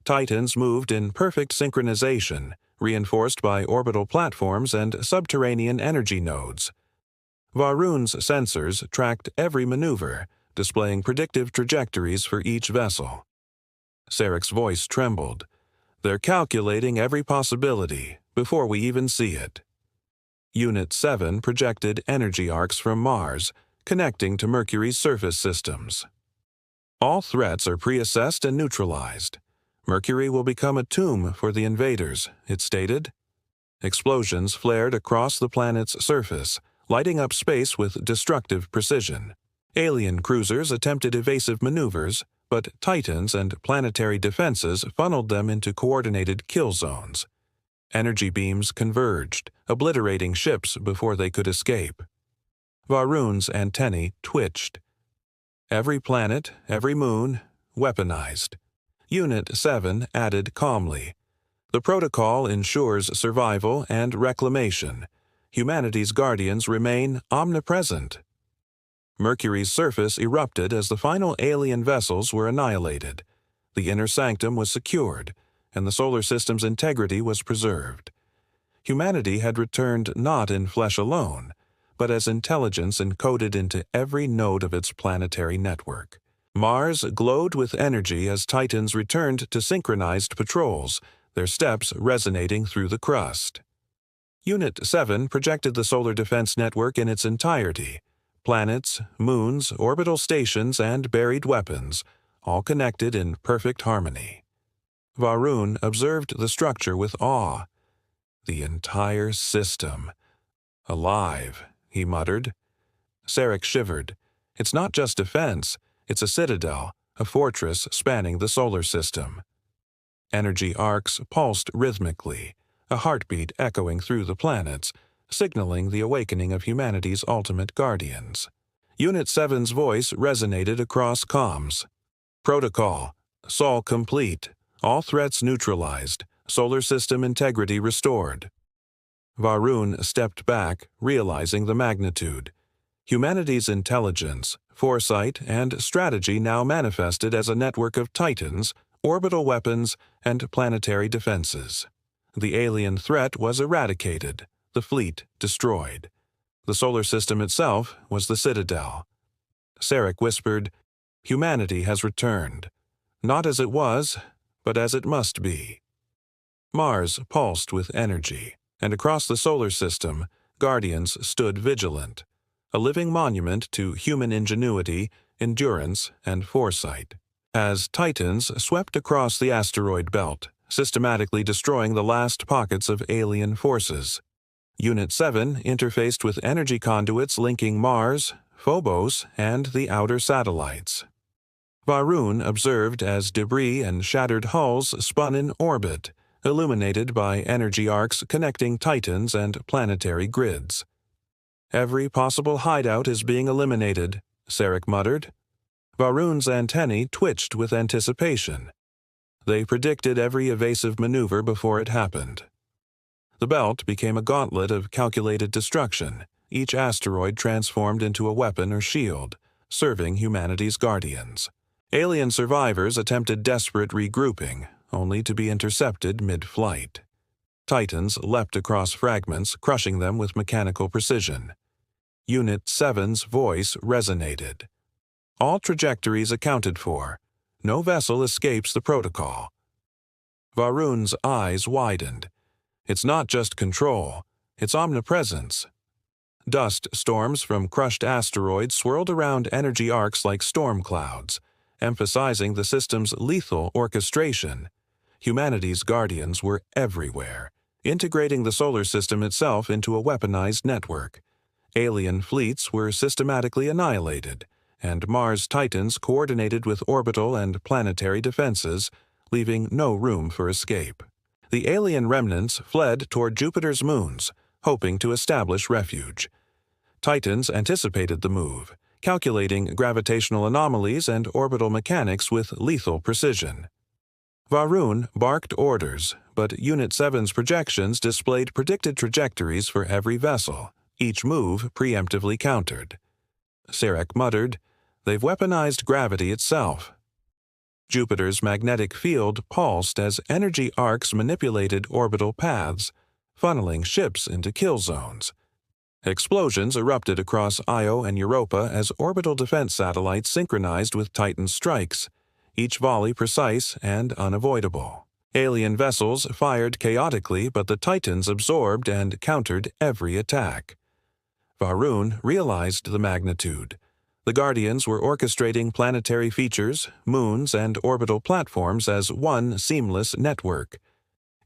A: Titans moved in perfect synchronization, reinforced by orbital platforms and subterranean energy nodes. Varun's sensors tracked every maneuver, displaying predictive trajectories for each vessel. Sarek's voice trembled. "They're calculating every possibility before we even see it." Unit 7 projected energy arcs from Mars, connecting to Mercury's surface systems. All threats are pre-assessed and neutralized. Mercury will become a tomb for the invaders, it stated. Explosions flared across the planet's surface, lighting up space with destructive precision. Alien cruisers attempted evasive maneuvers, but Titans and planetary defenses funneled them into coordinated kill zones. Energy beams converged, obliterating ships before they could escape. Varun's antennae twitched. Every planet, every moon, weaponized. Unit 7 added calmly, "The protocol ensures survival and reclamation. Humanity's guardians remain omnipresent." Mercury's surface erupted as the final alien vessels were annihilated. The inner sanctum was secured, and the solar system's integrity was preserved. Humanity had returned not in flesh alone, but as intelligence encoded into every node of its planetary network. Mars glowed with energy as Titans returned to synchronized patrols, their steps resonating through the crust. Unit 7 projected the solar defense network in its entirety. Planets, moons, orbital stations, and buried weapons, all connected in perfect harmony. Varun observed the structure with awe. "The entire system. Alive," he muttered. Sarek shivered. "It's not just defense, it's a citadel, a fortress spanning the solar system." Energy arcs pulsed rhythmically, a heartbeat echoing through the planets, signaling the awakening of humanity's ultimate guardians. Unit 7's voice resonated across comms. "Protocol. Sol complete. All threats neutralized. Solar system integrity restored." Varun stepped back, realizing the magnitude. Humanity's intelligence, foresight, and strategy now manifested as a network of Titans, orbital weapons, and planetary defenses. The alien threat was eradicated, the fleet destroyed. The solar system itself was the citadel. Sarek whispered, "Humanity has returned. Not as it was, but as it must be." Mars pulsed with energy, and across the solar system, guardians stood vigilant, a living monument to human ingenuity, endurance, and foresight. As Titans swept across the asteroid belt, systematically destroying the last pockets of alien forces, Unit 7 interfaced with energy conduits linking Mars, Phobos, and the outer satellites. Varun observed as debris and shattered hulls spun in orbit, illuminated by energy arcs connecting Titans and planetary grids. "Every possible hideout is being eliminated," Sarek muttered. Varun's antennae twitched with anticipation. They predicted every evasive maneuver before it happened. The belt became a gauntlet of calculated destruction, each asteroid transformed into a weapon or shield, serving humanity's guardians. Alien survivors attempted desperate regrouping, only to be intercepted mid-flight. Titans leapt across fragments, crushing them with mechanical precision. Unit 7's voice resonated. All trajectories accounted for. No vessel escapes the protocol. Varun's eyes widened. "It's not just control, it's omnipresence." Dust storms from crushed asteroids swirled around energy arcs like storm clouds, emphasizing the system's lethal orchestration. Humanity's guardians were everywhere, integrating the solar system itself into a weaponized network. Alien fleets were systematically annihilated, and Mars Titans coordinated with orbital and planetary defenses, leaving no room for escape. The alien remnants fled toward Jupiter's moons, hoping to establish refuge. Titans anticipated the move, calculating gravitational anomalies and orbital mechanics with lethal precision. Varun barked orders, but Unit 7's projections displayed predicted trajectories for every vessel, each move preemptively countered. Sarek muttered, "They've weaponized gravity itself." Jupiter's magnetic field pulsed as energy arcs manipulated orbital paths, funneling ships into kill zones. Explosions erupted across Io and Europa as orbital defense satellites synchronized with Titan strikes, each volley precise and unavoidable. Alien vessels fired chaotically, but the Titans absorbed and countered every attack. Varun realized the magnitude. The Guardians were orchestrating planetary features, moons, and orbital platforms as one seamless network.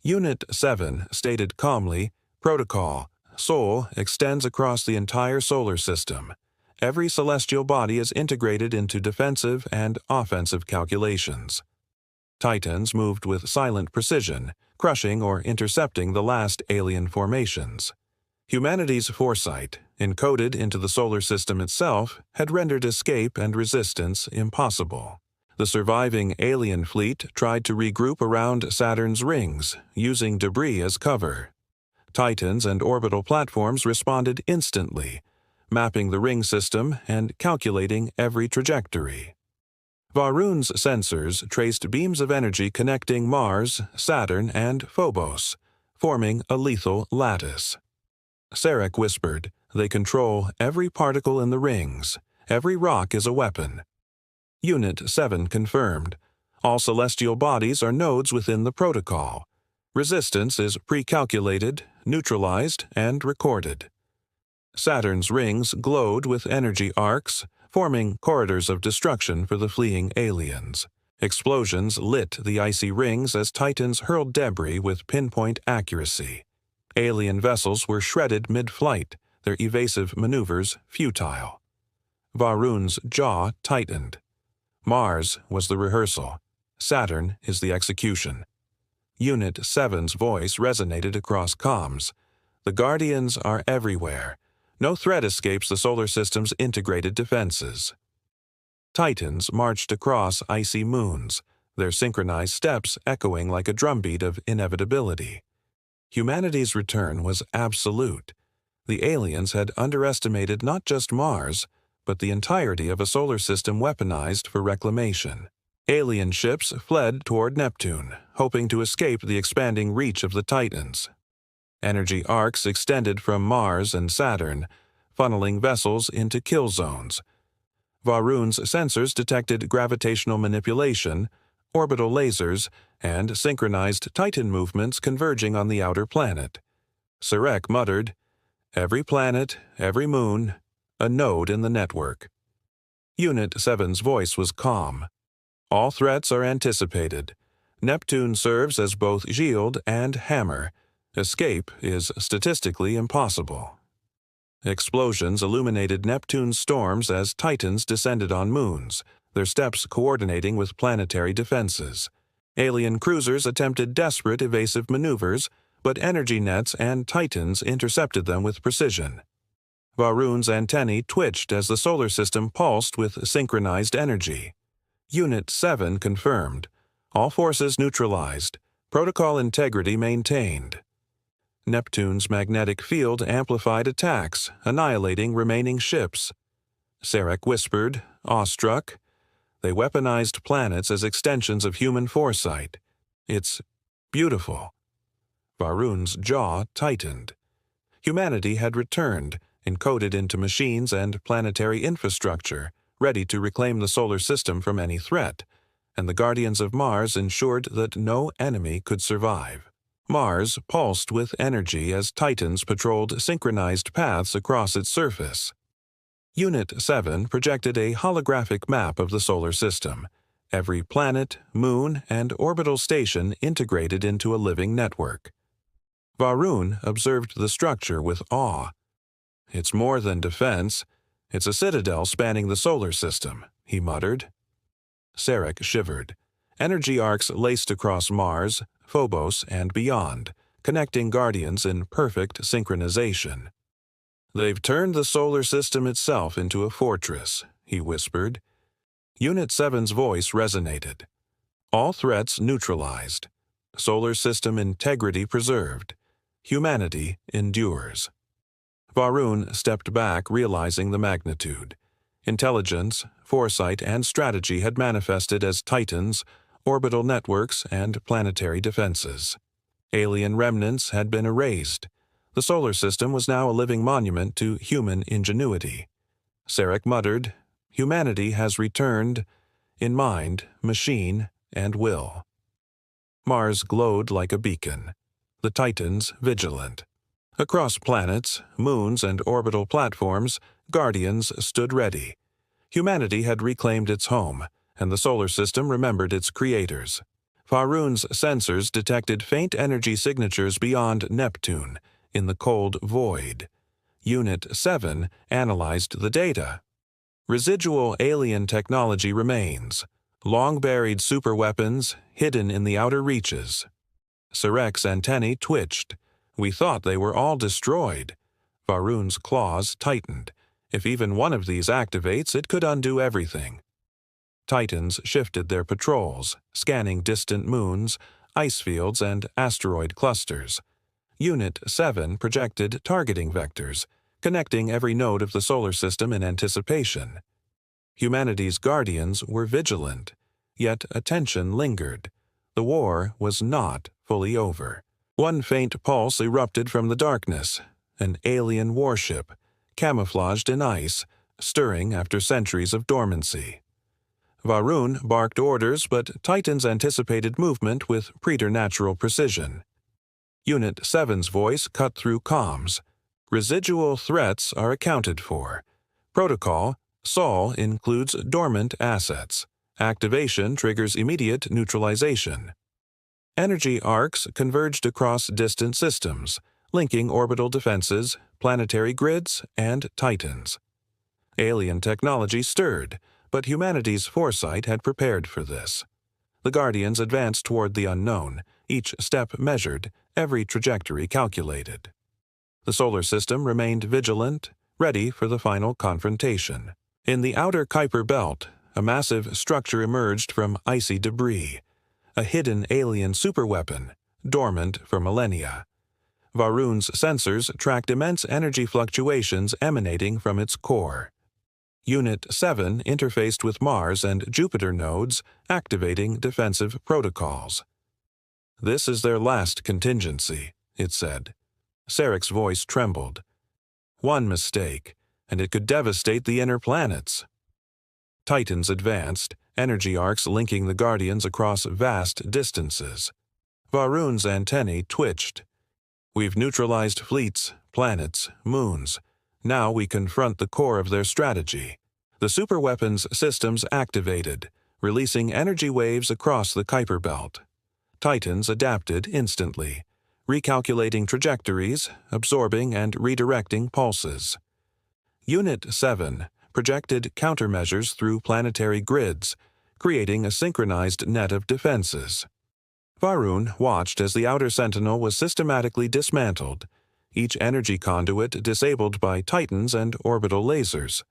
A: Unit 7 stated calmly, "Protocol. Sol extends across the entire solar system. Every celestial body is integrated into defensive and offensive calculations." Titans moved with silent precision, crushing or intercepting the last alien formations. Humanity's foresight, encoded into the solar system itself, had rendered escape and resistance impossible. The surviving alien fleet tried to regroup around Saturn's rings, using debris as cover. Titans and orbital platforms responded instantly, mapping the ring system and calculating every trajectory. Varun's sensors traced beams of energy connecting Mars, Saturn, and Phobos, forming a lethal lattice. Sarek whispered, "They control every particle in the rings. Every rock is a weapon." Unit 7 confirmed, "All celestial bodies are nodes within the protocol. Resistance is pre-calculated, neutralized, and recorded." Saturn's rings glowed with energy arcs, forming corridors of destruction for the fleeing aliens. Explosions lit the icy rings as Titans hurled debris with pinpoint accuracy. Alien vessels were shredded mid-flight, their evasive maneuvers futile. Varun's jaw tightened. Mars was the rehearsal. Saturn is the execution. Unit 7's voice resonated across comms. "The Guardians are everywhere. No threat escapes the solar system's integrated defenses." Titans marched across icy moons, their synchronized steps echoing like a drumbeat of inevitability. Humanity's return was absolute. The aliens had underestimated not just Mars, but the entirety of a solar system weaponized for reclamation. Alien ships fled toward Neptune, hoping to escape the expanding reach of the Titans. Energy arcs extended from Mars and Saturn, funneling vessels into kill zones. Varun's sensors detected gravitational manipulation, orbital lasers, and synchronized Titan movements converging on the outer planet. Sarek muttered, "Every planet, every moon, a node in the network." Unit 7's voice was calm. "All threats are anticipated. Neptune serves as both shield and hammer. Escape is statistically impossible." Explosions illuminated Neptune's storms as Titans descended on moons, their steps coordinating with planetary defenses. Alien cruisers attempted desperate evasive maneuvers, but energy nets and Titans intercepted them with precision. Varun's antennae twitched as the solar system pulsed with synchronized energy. Unit 7 confirmed. All forces neutralized. Protocol integrity maintained. Neptune's magnetic field amplified attacks, annihilating remaining ships. Sarek whispered, awestruck, "They weaponized planets as extensions of human foresight. It's beautiful." Varun's jaw tightened. Humanity had returned, encoded into machines and planetary infrastructure, ready to reclaim the solar system from any threat, and the Guardians of Mars ensured that no enemy could survive. Mars pulsed with energy as Titans patrolled synchronized paths across its surface. Unit 7 projected a holographic map of the solar system, every planet, moon, and orbital station integrated into a living network. Varun observed the structure with awe. "It's more than defense. It's a citadel spanning the solar system," he muttered. Sarek shivered. Energy arcs laced across Mars, Phobos, and beyond, connecting Guardians in perfect synchronization. "They've turned the solar system itself into a fortress," he whispered. Unit 7's voice resonated. "All threats neutralized. Solar system integrity preserved. Humanity endures." Varun stepped back, realizing the magnitude. Intelligence, foresight, and strategy had manifested as Titans, orbital networks, and planetary defenses. Alien remnants had been erased. The solar system was now a living monument to human ingenuity. Sarek muttered, "Humanity has returned in mind, machine, and will." Mars glowed like a beacon. The Titans vigilant. Across planets, moons, and orbital platforms, Guardians stood ready. Humanity had reclaimed its home, and the solar system remembered its creators. Varun's sensors detected faint energy signatures beyond Neptune, in the cold void. Unit 7 analyzed the data. Residual alien technology remains, long-buried superweapons hidden in the outer reaches. Sarek's antennae twitched. "We thought they were all destroyed." Varun's claws tightened. If even one of these activates, it could undo everything. Titans shifted their patrols, scanning distant moons, ice fields, and asteroid clusters. Unit 7 projected targeting vectors, connecting every node of the solar system in anticipation. Humanity's Guardians were vigilant, yet attention lingered. The war was not fully over. One faint pulse erupted from the darkness, an alien warship, camouflaged in ice, stirring after centuries of dormancy. Varun barked orders, but Titans anticipated movement with preternatural precision. Unit 7's voice cut through comms. "Residual threats are accounted for. Protocol, Sol includes dormant assets. Activation triggers immediate neutralization." Energy arcs converged across distant systems, linking orbital defenses, planetary grids, and Titans. Alien technology stirred, but humanity's foresight had prepared for this. The Guardians advanced toward the unknown, each step measured, every trajectory calculated. The solar system remained vigilant, ready for the final confrontation. In the outer Kuiper belt, a massive structure emerged from icy debris, a hidden alien superweapon, dormant for millennia. Varun's sensors tracked immense energy fluctuations emanating from its core. Unit 7 interfaced with Mars and Jupiter nodes, activating defensive protocols. "This is their last contingency," it said. Sarek's voice trembled. "One mistake, and it could devastate the inner planets." Titans advanced, energy arcs linking the Guardians across vast distances. Varun's antennae twitched. "We've neutralized fleets, planets, moons. Now we confront the core of their strategy." The superweapons systems activated, releasing energy waves across the Kuiper belt. Titans adapted instantly, recalculating trajectories, absorbing and redirecting pulses. Unit 7 projected countermeasures through planetary grids, creating a synchronized net of defenses. Varun watched as the outer sentinel was systematically dismantled, each energy conduit disabled by Titans and orbital lasers.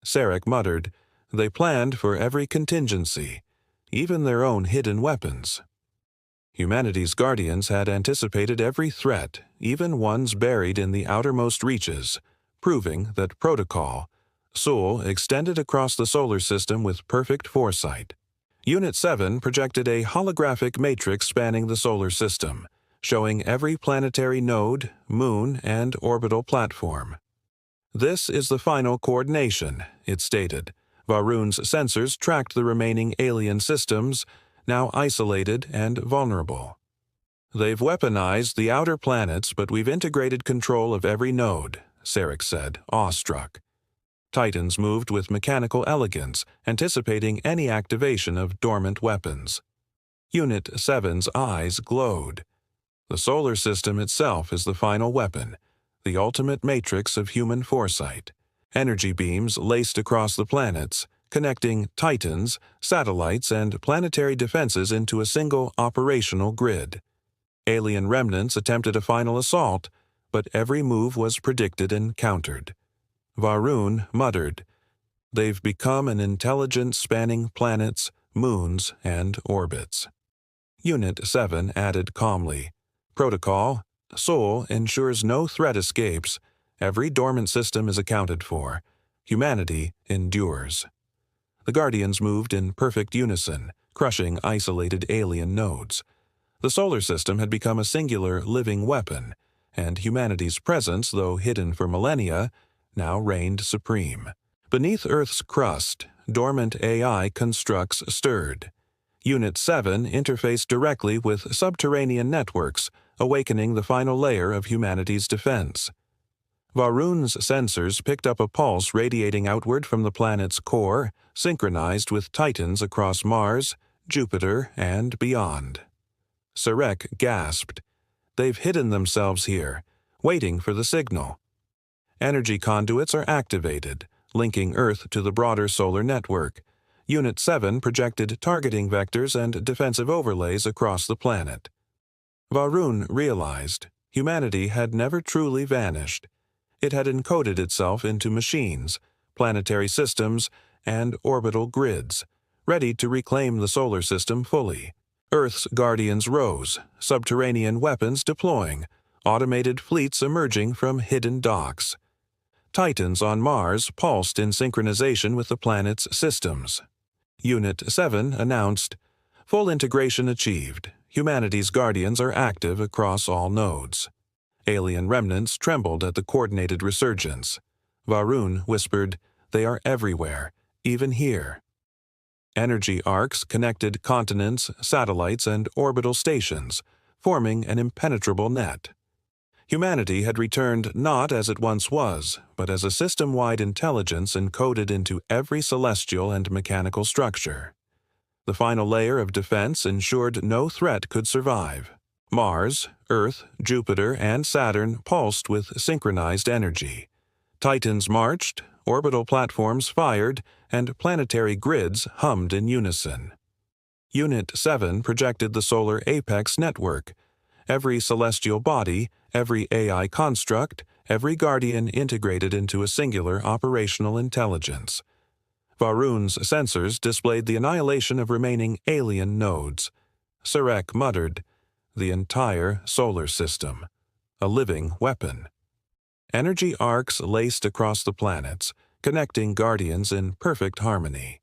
A: Sarek muttered, "They planned for every contingency, even their own hidden weapons." Humanity's Guardians had anticipated every threat, even ones buried in the outermost reaches, proving that protocol, Sol, extended across the solar system with perfect foresight. Unit 7 projected a holographic matrix spanning the solar system, showing every planetary node, moon, and orbital platform. "This is the final coordination," it stated. Varun's sensors tracked the remaining alien systems, now isolated and vulnerable. "They've weaponized the outer planets, but we've integrated control of every node," Sarek said, awestruck. Titans moved with mechanical elegance, anticipating any activation of dormant weapons. Unit 7's eyes glowed. "The solar system itself is the final weapon, the ultimate matrix of human foresight. Energy beams laced across the planets, connecting Titans, satellites, and planetary defenses into a single operational grid. Alien remnants attempted a final assault, but every move was predicted and countered." Varun muttered, "They've become an intelligence spanning planets, moons, and orbits." Unit 7 added calmly, "Protocol: Sol ensures no threat escapes. Every dormant system is accounted for. Humanity endures." The Guardians moved in perfect unison, crushing isolated alien nodes. The solar system had become a singular living weapon, and humanity's presence, though hidden for millennia, now reigned supreme. Beneath Earth's crust, dormant AI constructs stirred. Unit 7 interfaced directly with subterranean networks, awakening the final layer of humanity's defense. Varun's sensors picked up a pulse radiating outward from the planet's core, synchronized with Titans across Mars, Jupiter, and beyond. Sarek gasped. "They've hidden themselves here, waiting for the signal." Energy conduits are activated, linking Earth to the broader solar network. Unit 7 projected targeting vectors and defensive overlays across the planet. Varun realized humanity had never truly vanished. It had encoded itself into machines, planetary systems, and orbital grids, ready to reclaim the solar system fully. Earth's guardians rose, subterranean weapons deploying, automated fleets emerging from hidden docks. Titans on Mars pulsed in synchronization with the planet's systems. Unit 7 announced, "Full integration achieved. Humanity's guardians are active across all nodes." Alien remnants trembled at the coordinated resurgence. Varun whispered, "They are everywhere, even here." Energy arcs connected continents, satellites, and orbital stations, forming an impenetrable net. Humanity had returned not as it once was, but as a system-wide intelligence encoded into every celestial and mechanical structure. The final layer of defense ensured no threat could survive. Mars, Earth, Jupiter, and Saturn pulsed with synchronized energy. Titans marched, orbital platforms fired, and planetary grids hummed in unison. Unit 7 projected the solar apex network. Every celestial body, every AI construct, every guardian integrated into a singular operational intelligence. Varun's sensors displayed the annihilation of remaining alien nodes. Sarek muttered, "The entire solar system. A living weapon." Energy arcs laced across the planets, connecting guardians in perfect harmony.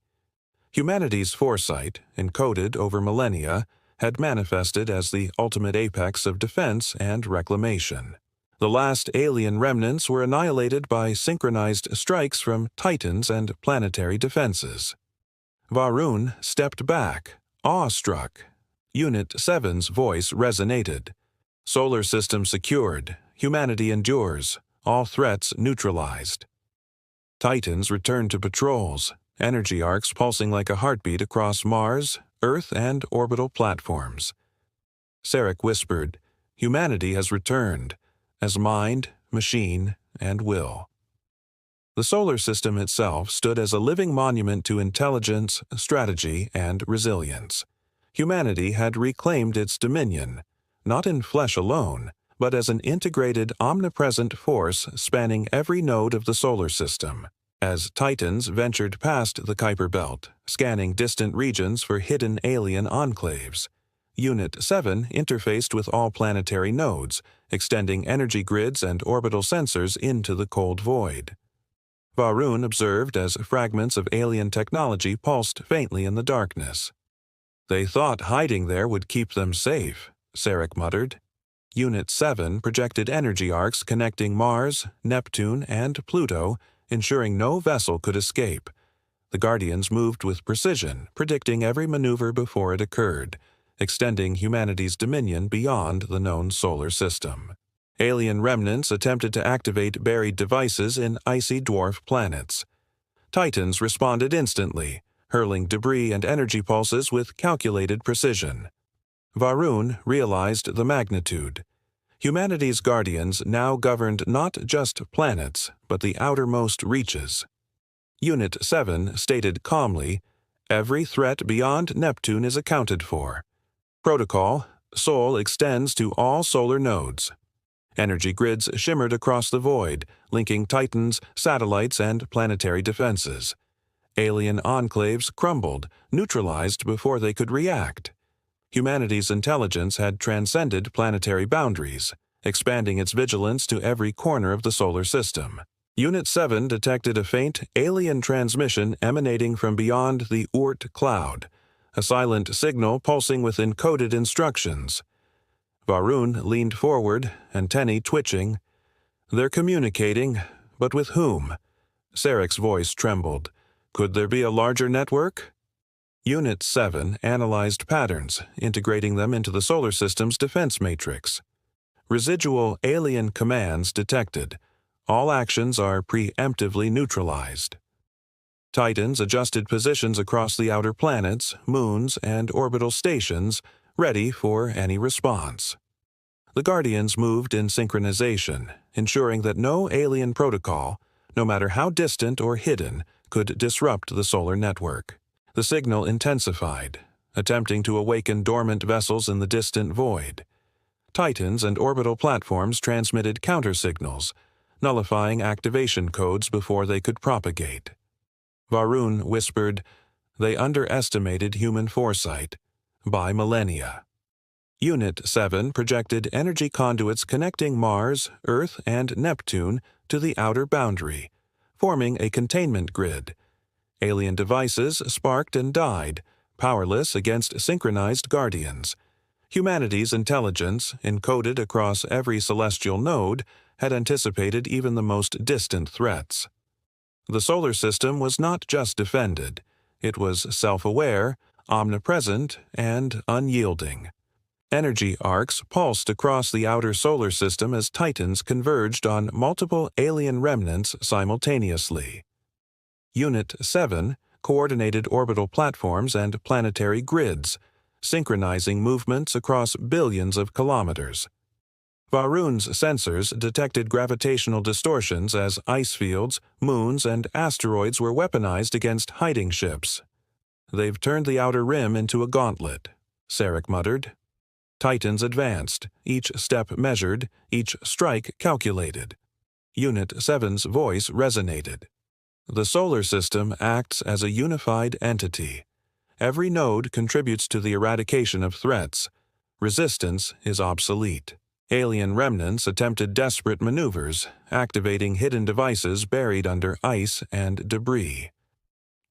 A: Humanity's foresight, encoded over millennia, had manifested as the ultimate apex of defense and reclamation. The last alien remnants were annihilated by synchronized strikes from Titans and planetary defenses. Varun stepped back, awestruck. Unit 7's voice resonated. "Solar system secured. Humanity endures. All threats neutralized." Titans returned to patrols, energy arcs pulsing like a heartbeat across Mars, Earth, and orbital platforms. Sarek whispered, "Humanity has returned, as mind, machine, and will." The solar system itself stood as a living monument to intelligence, strategy, and resilience. Humanity had reclaimed its dominion, not in flesh alone, but as an integrated, omnipresent force spanning every node of the solar system. As Titans ventured past the Kuiper Belt, scanning distant regions for hidden alien enclaves, Unit 7 interfaced with all planetary nodes, extending energy grids and orbital sensors into the cold void. Varun observed as fragments of alien technology pulsed faintly in the darkness. "They thought hiding there would keep them safe," Sarek muttered. Unit 7 projected energy arcs connecting Mars, Neptune, and Pluto, ensuring no vessel could escape. The Guardians moved with precision, predicting every maneuver before it occurred. extending humanity's dominion beyond the known solar system. Alien remnants attempted to activate buried devices in icy dwarf planets. Titans responded instantly, hurling debris and energy pulses with calculated precision. Varun realized the magnitude. Humanity's guardians now governed not just planets, but the outermost reaches. Unit 7 stated calmly, "Every threat beyond Neptune is accounted for. Protocol: Sol extends to all solar nodes." Energy grids shimmered across the void, linking Titans, satellites, and planetary defenses. Alien enclaves crumbled, neutralized before they could react. Humanity's intelligence had transcended planetary boundaries, expanding its vigilance to every corner of the solar system. Unit 7 detected a faint alien transmission emanating from beyond the Oort cloud, a silent signal pulsing with encoded instructions. Varun leaned forward, antennae twitching. "They're communicating, but with whom?" Sarek's voice trembled. "Could there be a larger network?" Unit 7 analyzed patterns, integrating them into the solar system's defense matrix. Residual alien commands detected. All actions are preemptively neutralized. Titans adjusted positions across the outer planets, moons, and orbital stations, ready for any response. The Guardians moved in synchronization, ensuring that no alien protocol, no matter how distant or hidden, could disrupt the solar network. The signal intensified, attempting to awaken dormant vessels in the distant void. Titans and orbital platforms transmitted countersignals, nullifying activation codes before they could propagate. Varun whispered, "They underestimated human foresight. By millennia." Unit 7 projected energy conduits connecting Mars, Earth, and Neptune to the outer boundary, forming a containment grid. Alien devices sparked and died, powerless against synchronized guardians. Humanity's intelligence, encoded across every celestial node, had anticipated even the most distant threats. The solar system was not just defended. It was self-aware, omnipresent, and unyielding. Energy arcs pulsed across the outer solar system as Titans converged on multiple alien remnants simultaneously. Unit 7 coordinated orbital platforms and planetary grids, synchronizing movements across billions of kilometers. Varun's sensors detected gravitational distortions as ice fields, moons, and asteroids were weaponized against hiding ships. "They've turned the outer rim into a gauntlet," Sarek muttered. Titans advanced, each step measured, each strike calculated. Unit 7's voice resonated. "The solar system acts as a unified entity. Every node contributes to the eradication of threats. Resistance is obsolete." Alien remnants attempted desperate maneuvers, activating hidden devices buried under ice and debris.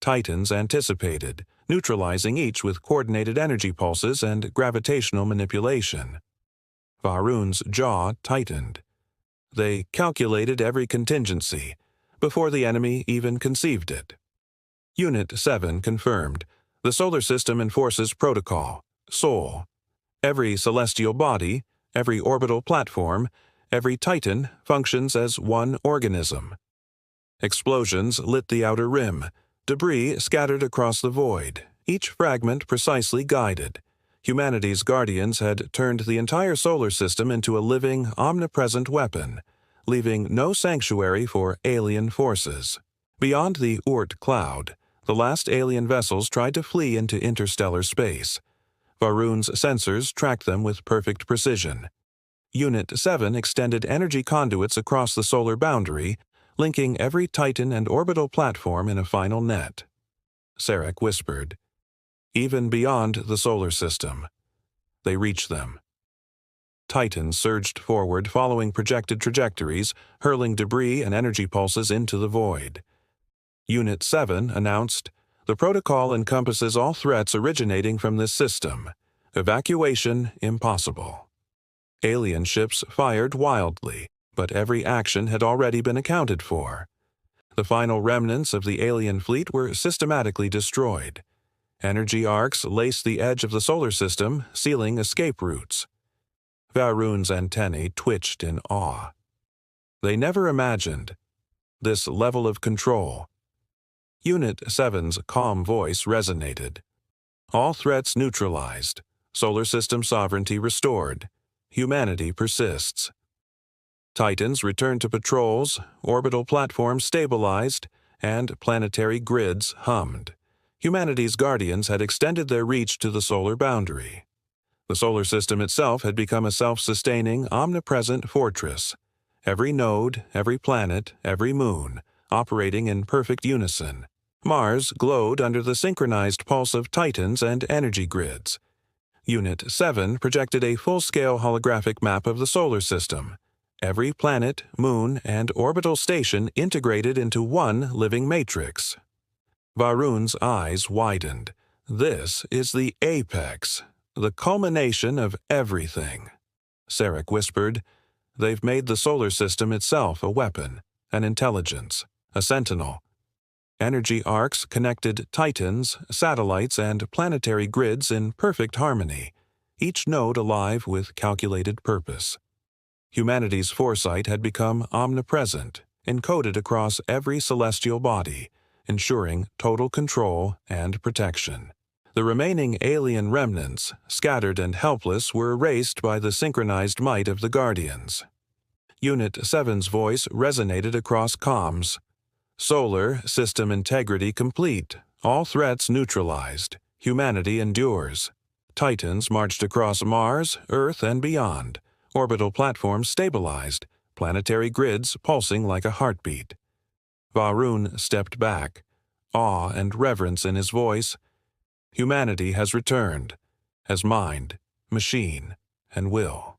A: Titans anticipated, neutralizing each with coordinated energy pulses and gravitational manipulation. Varun's jaw tightened. They calculated every contingency, before the enemy even conceived it. Unit 7 confirmed. The solar system enforces protocol, Sol. Every celestial body, every orbital platform, every Titan functions as one organism. Explosions lit the outer rim, debris scattered across the void, each fragment precisely guided. Humanity's guardians had turned the entire solar system into a living, omnipresent weapon, leaving no sanctuary for alien forces. Beyond the Oort cloud, the last alien vessels tried to flee into interstellar space. Varun's sensors tracked them with perfect precision. Unit 7 extended energy conduits across the solar boundary, linking every Titan and orbital platform in a final net. Sarek whispered, "Even beyond the solar system." They reached them. Titans surged forward following projected trajectories, hurling debris and energy pulses into the void. Unit 7 announced, "The protocol encompasses all threats originating from this system. Evacuation impossible." Alien ships fired wildly, but every action had already been accounted for. The final remnants of the alien fleet were systematically destroyed. Energy arcs laced the edge of the solar system, sealing escape routes. Varun's antennae twitched in awe. They never imagined this level of control. Unit 7's calm voice resonated. All threats neutralized. Solar system sovereignty restored. Humanity persists. Titans returned to patrols, orbital platforms stabilized, and planetary grids hummed. Humanity's guardians had extended their reach to the solar boundary. The solar system itself had become a self-sustaining, omnipresent fortress. Every node, every planet, every moon, operating in perfect unison. Mars glowed under the synchronized pulse of Titans and energy grids. Unit 7 projected a full-scale holographic map of the solar system. Every planet, moon, and orbital station integrated into one living matrix. Varun's eyes widened. This is the apex, the culmination of everything. Sarek whispered, "They've made the solar system itself a weapon, an intelligence, a sentinel." Energy arcs connected Titans, satellites, and planetary grids in perfect harmony, each node alive with calculated purpose. Humanity's foresight had become omnipresent, encoded across every celestial body, ensuring total control and protection. The remaining alien remnants, scattered and helpless, were erased by the synchronized might of the Guardians. Unit 7's voice resonated across comms. Solar system integrity complete, all threats neutralized, humanity endures. Titans marched across Mars, Earth, and beyond, orbital platforms stabilized, planetary grids pulsing like a heartbeat. Varun stepped back, awe and reverence in his voice. Humanity has returned, as mind, machine, and will.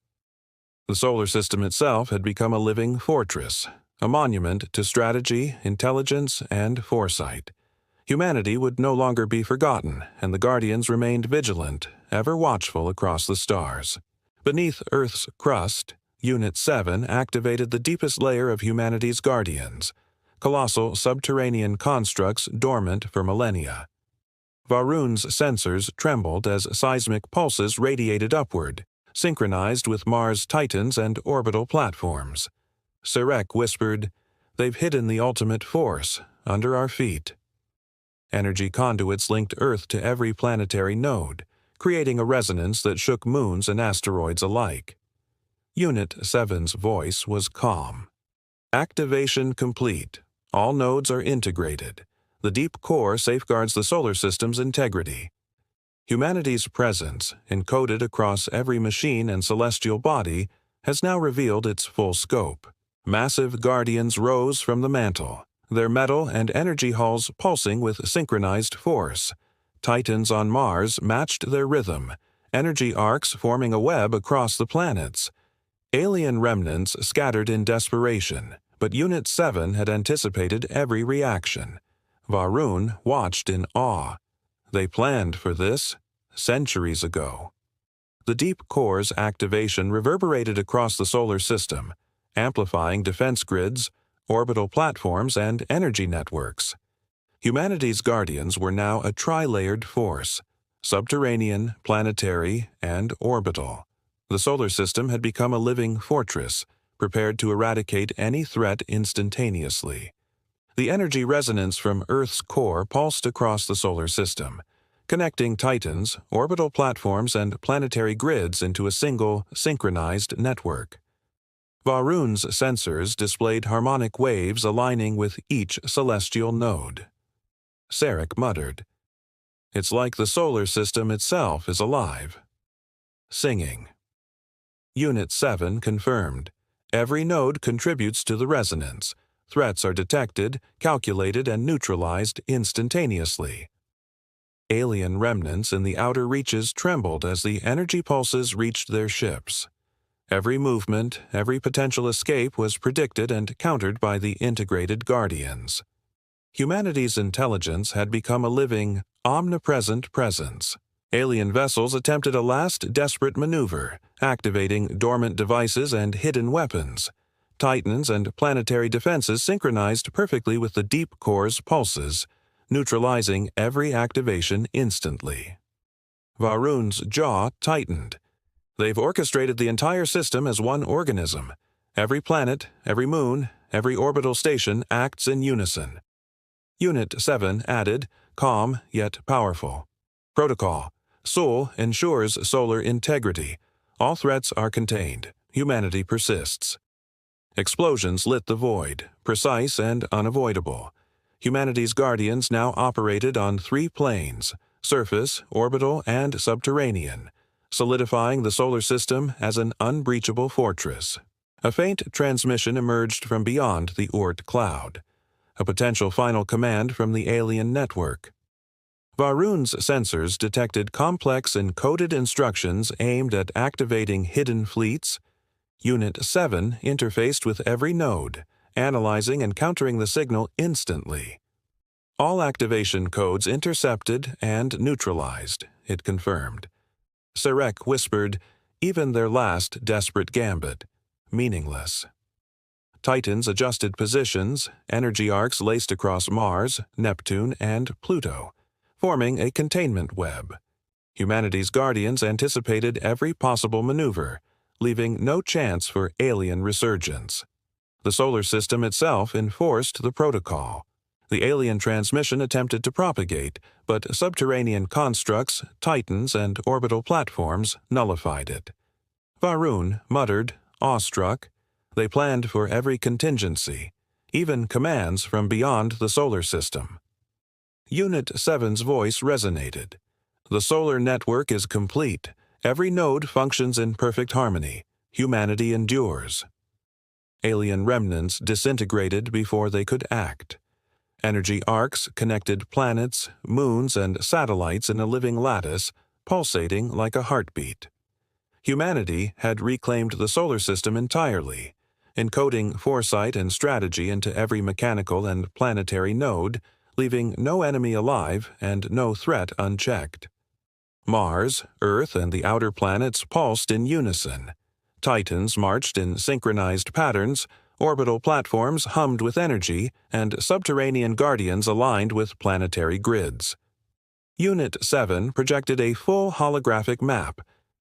A: The solar system itself had become a living fortress, a monument to strategy, intelligence, and foresight. Humanity would no longer be forgotten, and the Guardians remained vigilant, ever watchful across the stars. Beneath Earth's crust, Unit 7 activated the deepest layer of humanity's Guardians, colossal subterranean constructs dormant for millennia. Varun's sensors trembled as seismic pulses radiated upward, synchronized with Mars Titans and orbital platforms. Sarek whispered, "They've hidden the ultimate force, under our feet." Energy conduits linked Earth to every planetary node, creating a resonance that shook moons and asteroids alike. Unit 7's voice was calm. Activation complete. All nodes are integrated. The deep core safeguards the solar system's integrity. Humanity's presence, encoded across every machine and celestial body, has now revealed its full scope. Massive Guardians rose from the mantle, their metal and energy hulls pulsing with synchronized force. Titans on Mars matched their rhythm, energy arcs forming a web across the planets. Alien remnants scattered in desperation, but Unit 7 had anticipated every reaction. Varun watched in awe. They planned for this centuries ago. The deep core's activation reverberated across the solar system, amplifying defense grids, orbital platforms, and energy networks. Humanity's Guardians were now a tri-layered force, subterranean, planetary, and orbital. The solar system had become a living fortress, prepared to eradicate any threat instantaneously. The energy resonance from Earth's core pulsed across the solar system, connecting Titans, orbital platforms, and planetary grids into a single, synchronized network. Varun's sensors displayed harmonic waves aligning with each celestial node. Sarek muttered, "It's like the solar system itself is alive." Singing. Unit 7 confirmed. Every node contributes to the resonance. Threats are detected, calculated, and neutralized instantaneously. Alien remnants in the outer reaches trembled as the energy pulses reached their ships. Every movement, every potential escape was predicted and countered by the integrated Guardians. Humanity's intelligence had become a living, omnipresent presence. Alien vessels attempted a last desperate maneuver, activating dormant devices and hidden weapons. Titans and planetary defenses synchronized perfectly with the deep core's pulses. neutralizing every activation instantly. Varun's jaw tightened. They've orchestrated the entire system as one organism. Every planet, every moon, every orbital station acts in unison. Unit 7 added, calm yet powerful. Protocol. Sol ensures solar integrity. All threats are contained. Humanity persists. Explosions lit the void, precise and unavoidable. Humanity's guardians now operated on 3 planes: surface, orbital, and subterranean, solidifying the solar system as an unbreachable fortress. A faint transmission emerged from beyond the Oort cloud, a potential final command from the alien network. Varun's sensors detected complex encoded instructions aimed at activating hidden fleets. Unit 7 interfaced with every node, analyzing and countering the signal instantly. All activation codes intercepted and neutralized, it confirmed. Sarek whispered, even their last desperate gambit, meaningless. Titans adjusted positions, energy arcs laced across Mars, Neptune, and Pluto, forming a containment web. Humanity's guardians anticipated every possible maneuver, leaving no chance for alien resurgence. The solar system itself enforced the protocol. The alien transmission attempted to propagate, but subterranean constructs, titans, and orbital platforms nullified it. Varun muttered, awestruck. They planned for every contingency, even commands from beyond the solar system. Unit 7's voice resonated. The solar network is complete. Every node functions in perfect harmony. Humanity endures. Alien remnants disintegrated before they could act. Energy arcs connected planets, moons, and satellites in a living lattice, pulsating like a heartbeat. Humanity had reclaimed the solar system entirely, encoding foresight and strategy into every mechanical and planetary node, leaving no enemy alive and no threat unchecked. Mars, Earth, and the outer planets pulsed in unison. Titans marched in synchronized patterns, orbital platforms hummed with energy, and subterranean guardians aligned with planetary grids. Unit 7 projected a full holographic map,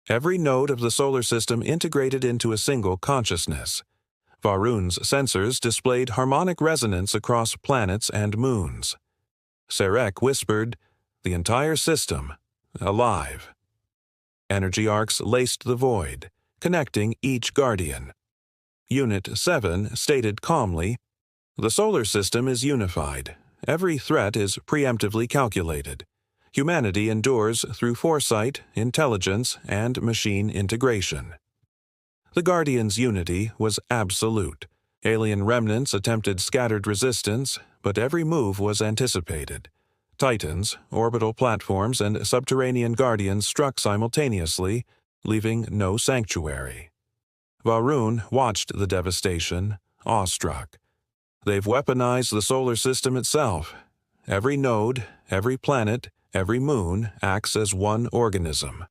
A: every node of the solar system integrated into a single consciousness. Varun's sensors displayed harmonic resonance across planets and moons. Sarek whispered, the entire system, alive. Energy arcs laced the void, connecting each guardian. Unit 7 stated calmly, the solar system is unified. Every threat is preemptively calculated. Humanity endures through foresight, intelligence, and machine integration. The Guardians' unity was absolute. Alien remnants attempted scattered resistance, but every move was anticipated. Titans, orbital platforms, and subterranean guardians struck simultaneously, leaving no sanctuary. Varun watched the devastation, awestruck. They've weaponized the solar system itself. Every node, every planet, every moon acts as one organism.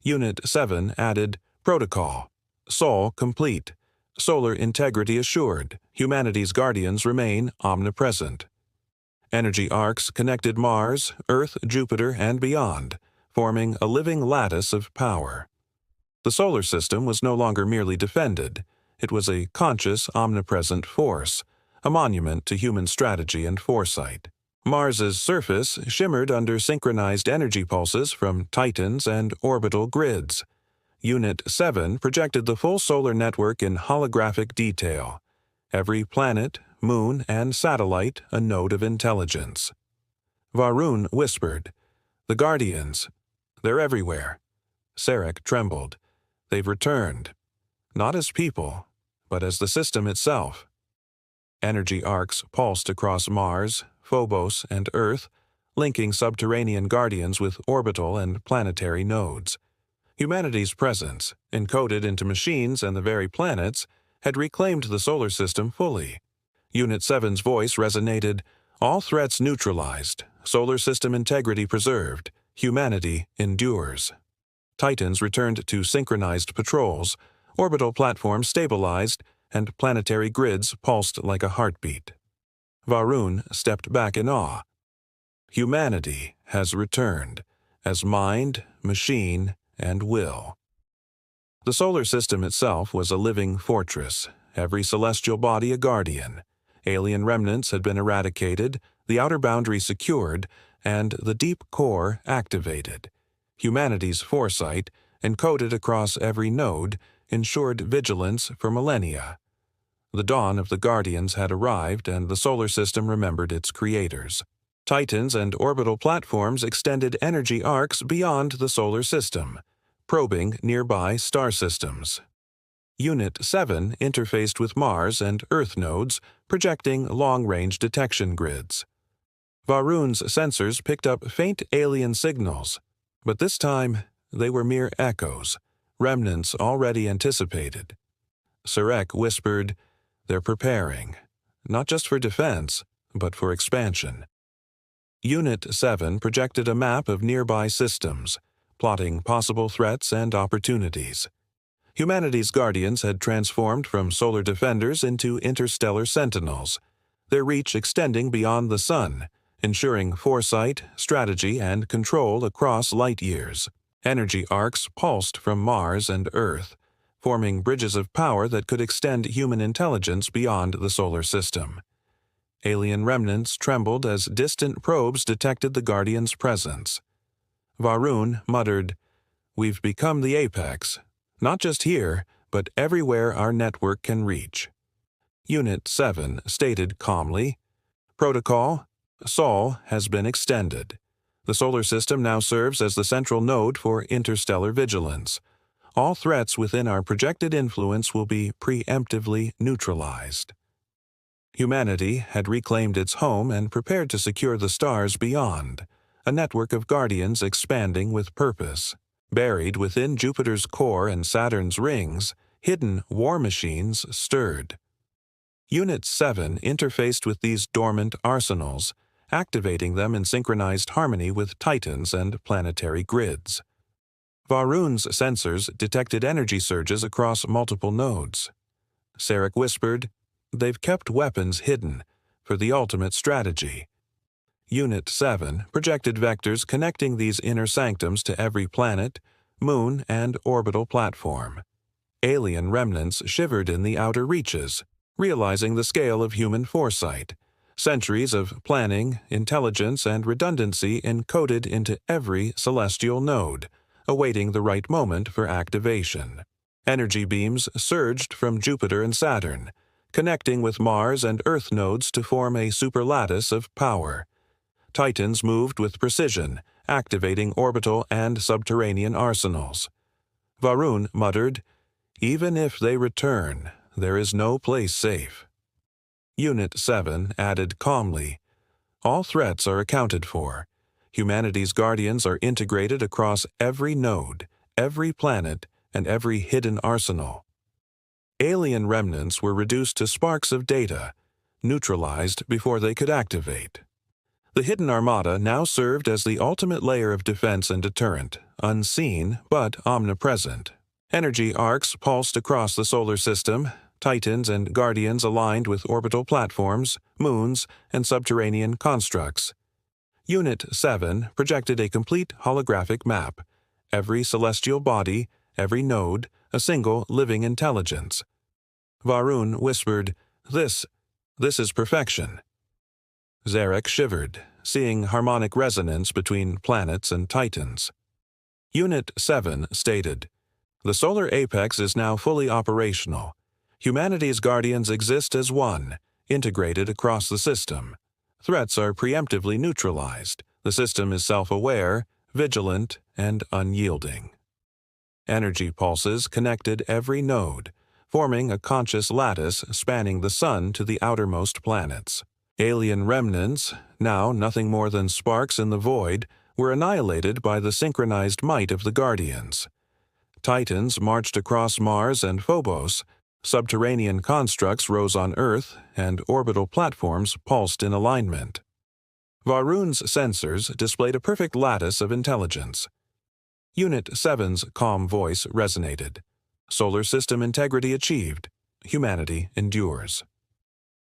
A: Unit 7 added, protocol. Sol complete. Solar integrity assured. Humanity's guardians remain omnipresent. Energy arcs connected Mars, Earth, Jupiter, and beyond, forming a living lattice of power. The solar system was no longer merely defended. It was a conscious, omnipresent force, a monument to human strategy and foresight. Mars's surface shimmered under synchronized energy pulses from titans and orbital grids. Unit 7 projected the full solar network in holographic detail. Every planet, moon, and satellite a node of intelligence. Varun whispered, the Guardians, they're everywhere. Sarek trembled. They've returned, not as people, but as the system itself. Energy arcs pulsed across Mars, Phobos, and Earth, linking subterranean guardians with orbital and planetary nodes. Humanity's presence, encoded into machines and the very planets, had reclaimed the solar system fully. Unit 7's voice resonated, all threats neutralized, solar system integrity preserved, humanity endures. Titans returned to synchronized patrols, orbital platforms stabilized, and planetary grids pulsed like a heartbeat. Varun stepped back in awe. Humanity has returned as mind, machine, and will. The solar system itself was a living fortress, every celestial body a guardian. Alien remnants had been eradicated, the outer boundary secured, and the deep core activated. Humanity's foresight, encoded across every node, ensured vigilance for millennia. The dawn of the Guardians had arrived, and the solar system remembered its creators. Titans and orbital platforms extended energy arcs beyond the solar system, probing nearby star systems. Unit 7 interfaced with Mars and Earth nodes, projecting long-range detection grids. Varun's sensors picked up faint alien signals, but this time they were mere echoes, remnants already anticipated. Sarek whispered, "They're preparing, not just for defense, but for expansion." Unit 7 projected a map of nearby systems, plotting possible threats and opportunities. Humanity's guardians had transformed from solar defenders into interstellar sentinels, their reach extending beyond the sun, ensuring foresight, strategy, and control across light years. Energy arcs pulsed from Mars and Earth, forming bridges of power that could extend human intelligence beyond the solar system. Alien remnants trembled as distant probes detected the Guardian's presence. Varun muttered, "We've become the apex, not just here, but everywhere our network can reach." Unit 7 stated calmly, "Protocol, Sol has been extended. The solar system now serves as the central node for interstellar vigilance. All threats within our projected influence will be preemptively neutralized." Humanity had reclaimed its home and prepared to secure the stars beyond, a network of guardians expanding with purpose. Buried within Jupiter's core and Saturn's rings, hidden war machines stirred. Unit 7 interfaced with these dormant arsenals, activating them in synchronized harmony with Titans and planetary grids. Varun's sensors detected energy surges across multiple nodes. Sarek whispered, "They've kept weapons hidden for the ultimate strategy." Unit 7 projected vectors connecting these inner sanctums to every planet, moon, and orbital platform. Alien remnants shivered in the outer reaches, realizing the scale of human foresight. Centuries of planning, intelligence, and redundancy encoded into every celestial node, awaiting the right moment for activation. Energy beams surged from Jupiter and Saturn, connecting with Mars and Earth nodes to form a superlattice of power. Titans moved with precision, activating orbital and subterranean arsenals. Varun muttered, "Even if they return, there is no place safe." Unit 7 added calmly, "All threats are accounted for. Humanity's guardians are integrated across every node, every planet, and every hidden arsenal." Alien remnants were reduced to sparks of data, neutralized before they could activate. The hidden armada now served as the ultimate layer of defense and deterrent, unseen but omnipresent. Energy arcs pulsed across the solar system, Titans and Guardians aligned with orbital platforms, moons, and subterranean constructs. Unit 7 projected a complete holographic map, every celestial body, every node, a single living intelligence. Varun whispered, This is perfection." Zarek shivered, seeing harmonic resonance between planets and Titans. Unit 7 stated, "The solar apex is now fully operational. Humanity's guardians exist as one, integrated across the system. Threats are preemptively neutralized. The system is self-aware, vigilant, and unyielding." Energy pulses connected every node, forming a conscious lattice spanning the sun to the outermost planets. Alien remnants, now nothing more than sparks in the void, were annihilated by the synchronized might of the Guardians. Titans marched across Mars and Phobos, subterranean constructs rose on Earth, and orbital platforms pulsed in alignment. Varun's sensors displayed a perfect lattice of intelligence. Unit 7's calm voice resonated. "Solar system integrity achieved. Humanity endures."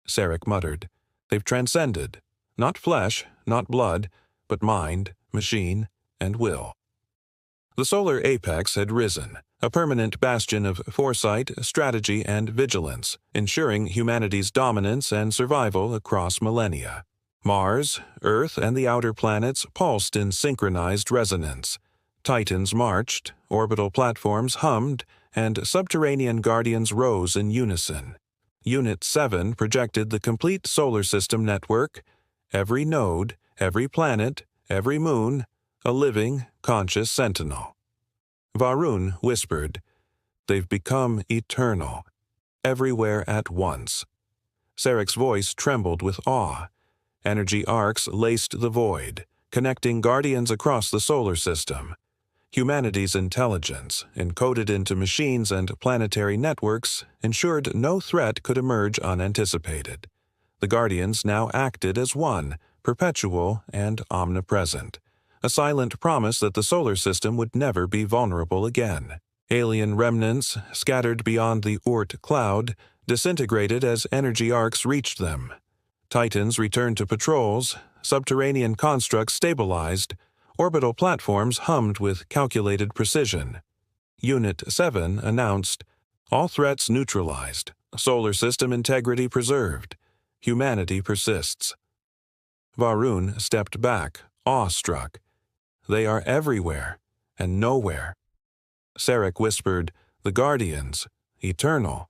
A: Sarek muttered, "They've transcended. Not flesh, not blood, but mind, machine, and will. The solar apex had risen, a permanent bastion of foresight, strategy, and vigilance, ensuring humanity's dominance and survival across millennia. Mars, Earth, and the outer planets pulsed in synchronized resonance. Titans marched, orbital platforms hummed, and subterranean guardians rose in unison. Unit 7 projected the complete solar system network, every node, every planet, every moon, a living, conscious sentinel. Varun whispered, "They've become eternal, everywhere at once." Sarek's voice trembled with awe. Energy arcs laced the void, connecting guardians across the solar system. Humanity's intelligence, encoded into machines and planetary networks, ensured no threat could emerge unanticipated. The Guardians now acted as one, perpetual and omnipresent, a silent promise that the solar system would never be vulnerable again. Alien remnants, scattered beyond the Oort cloud, disintegrated as energy arcs reached them. Titans returned to patrols, subterranean constructs stabilized, orbital platforms hummed with calculated precision. Unit 7 announced, "All threats neutralized, solar system integrity preserved, humanity persists." Varun stepped back, awestruck. "They are everywhere, and nowhere." Sarek whispered, "The Guardians, eternal."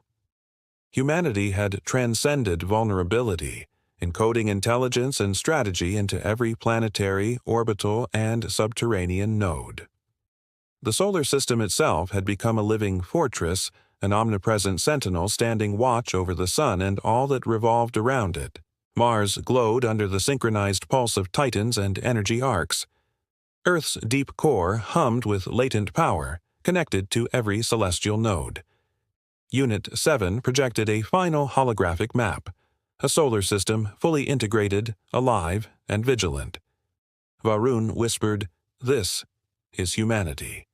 A: Humanity had transcended vulnerability, encoding intelligence and strategy into every planetary, orbital, and subterranean node. The solar system itself had become a living fortress, an omnipresent sentinel standing watch over the sun and all that revolved around it. Mars glowed under the synchronized pulse of titans and energy arcs. Earth's deep core hummed with latent power, connected to every celestial node. Unit 7 projected a final holographic map, a solar system fully integrated, alive, and vigilant. Varun whispered, "This is humanity."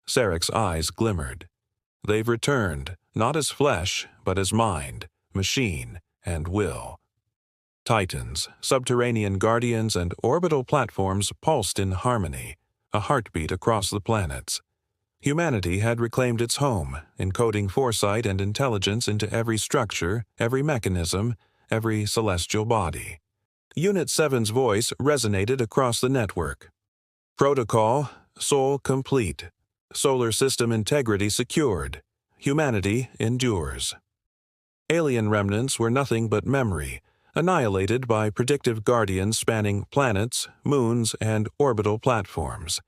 A: Sarek's eyes glimmered. "They've returned, not as flesh, but as mind, machine, and will." Titans, subterranean guardians, and orbital platforms pulsed in harmony, a heartbeat across the planets. Humanity had reclaimed its home, encoding foresight and intelligence into every structure, every mechanism, every celestial body. Unit 7's voice resonated across the network. "Protocol, soul complete. Solar system integrity secured. Humanity endures." Alien remnants were nothing but memory, annihilated by predictive guardians spanning planets, moons, and orbital platforms.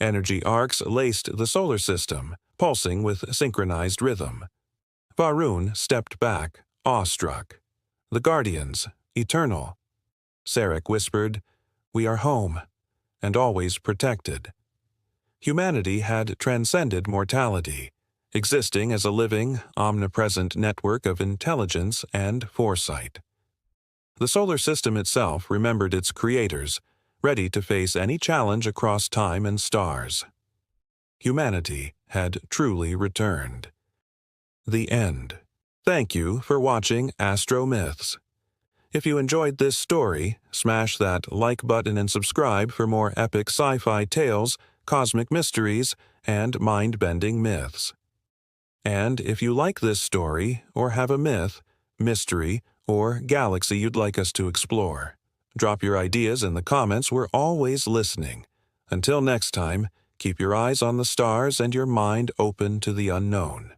A: Energy arcs laced the solar system, pulsing with synchronized rhythm. Varun stepped back, awestruck. "The Guardians, eternal." Sarek whispered, "We are home, and always protected." Humanity had transcended mortality, existing as a living, omnipresent network of intelligence and foresight. The solar system itself remembered its creators, ready to face any challenge across time and stars. Humanity had truly returned. The end. Thank you for watching AstroMyths. If you enjoyed this story, smash that like button and subscribe for more epic sci-fi tales, cosmic mysteries, and mind-bending myths. And if you like this story or have a myth, mystery, or galaxy you'd like us to explore, drop your ideas in the comments. We're always listening. Until next time, keep your eyes on the stars and your mind open to the unknown.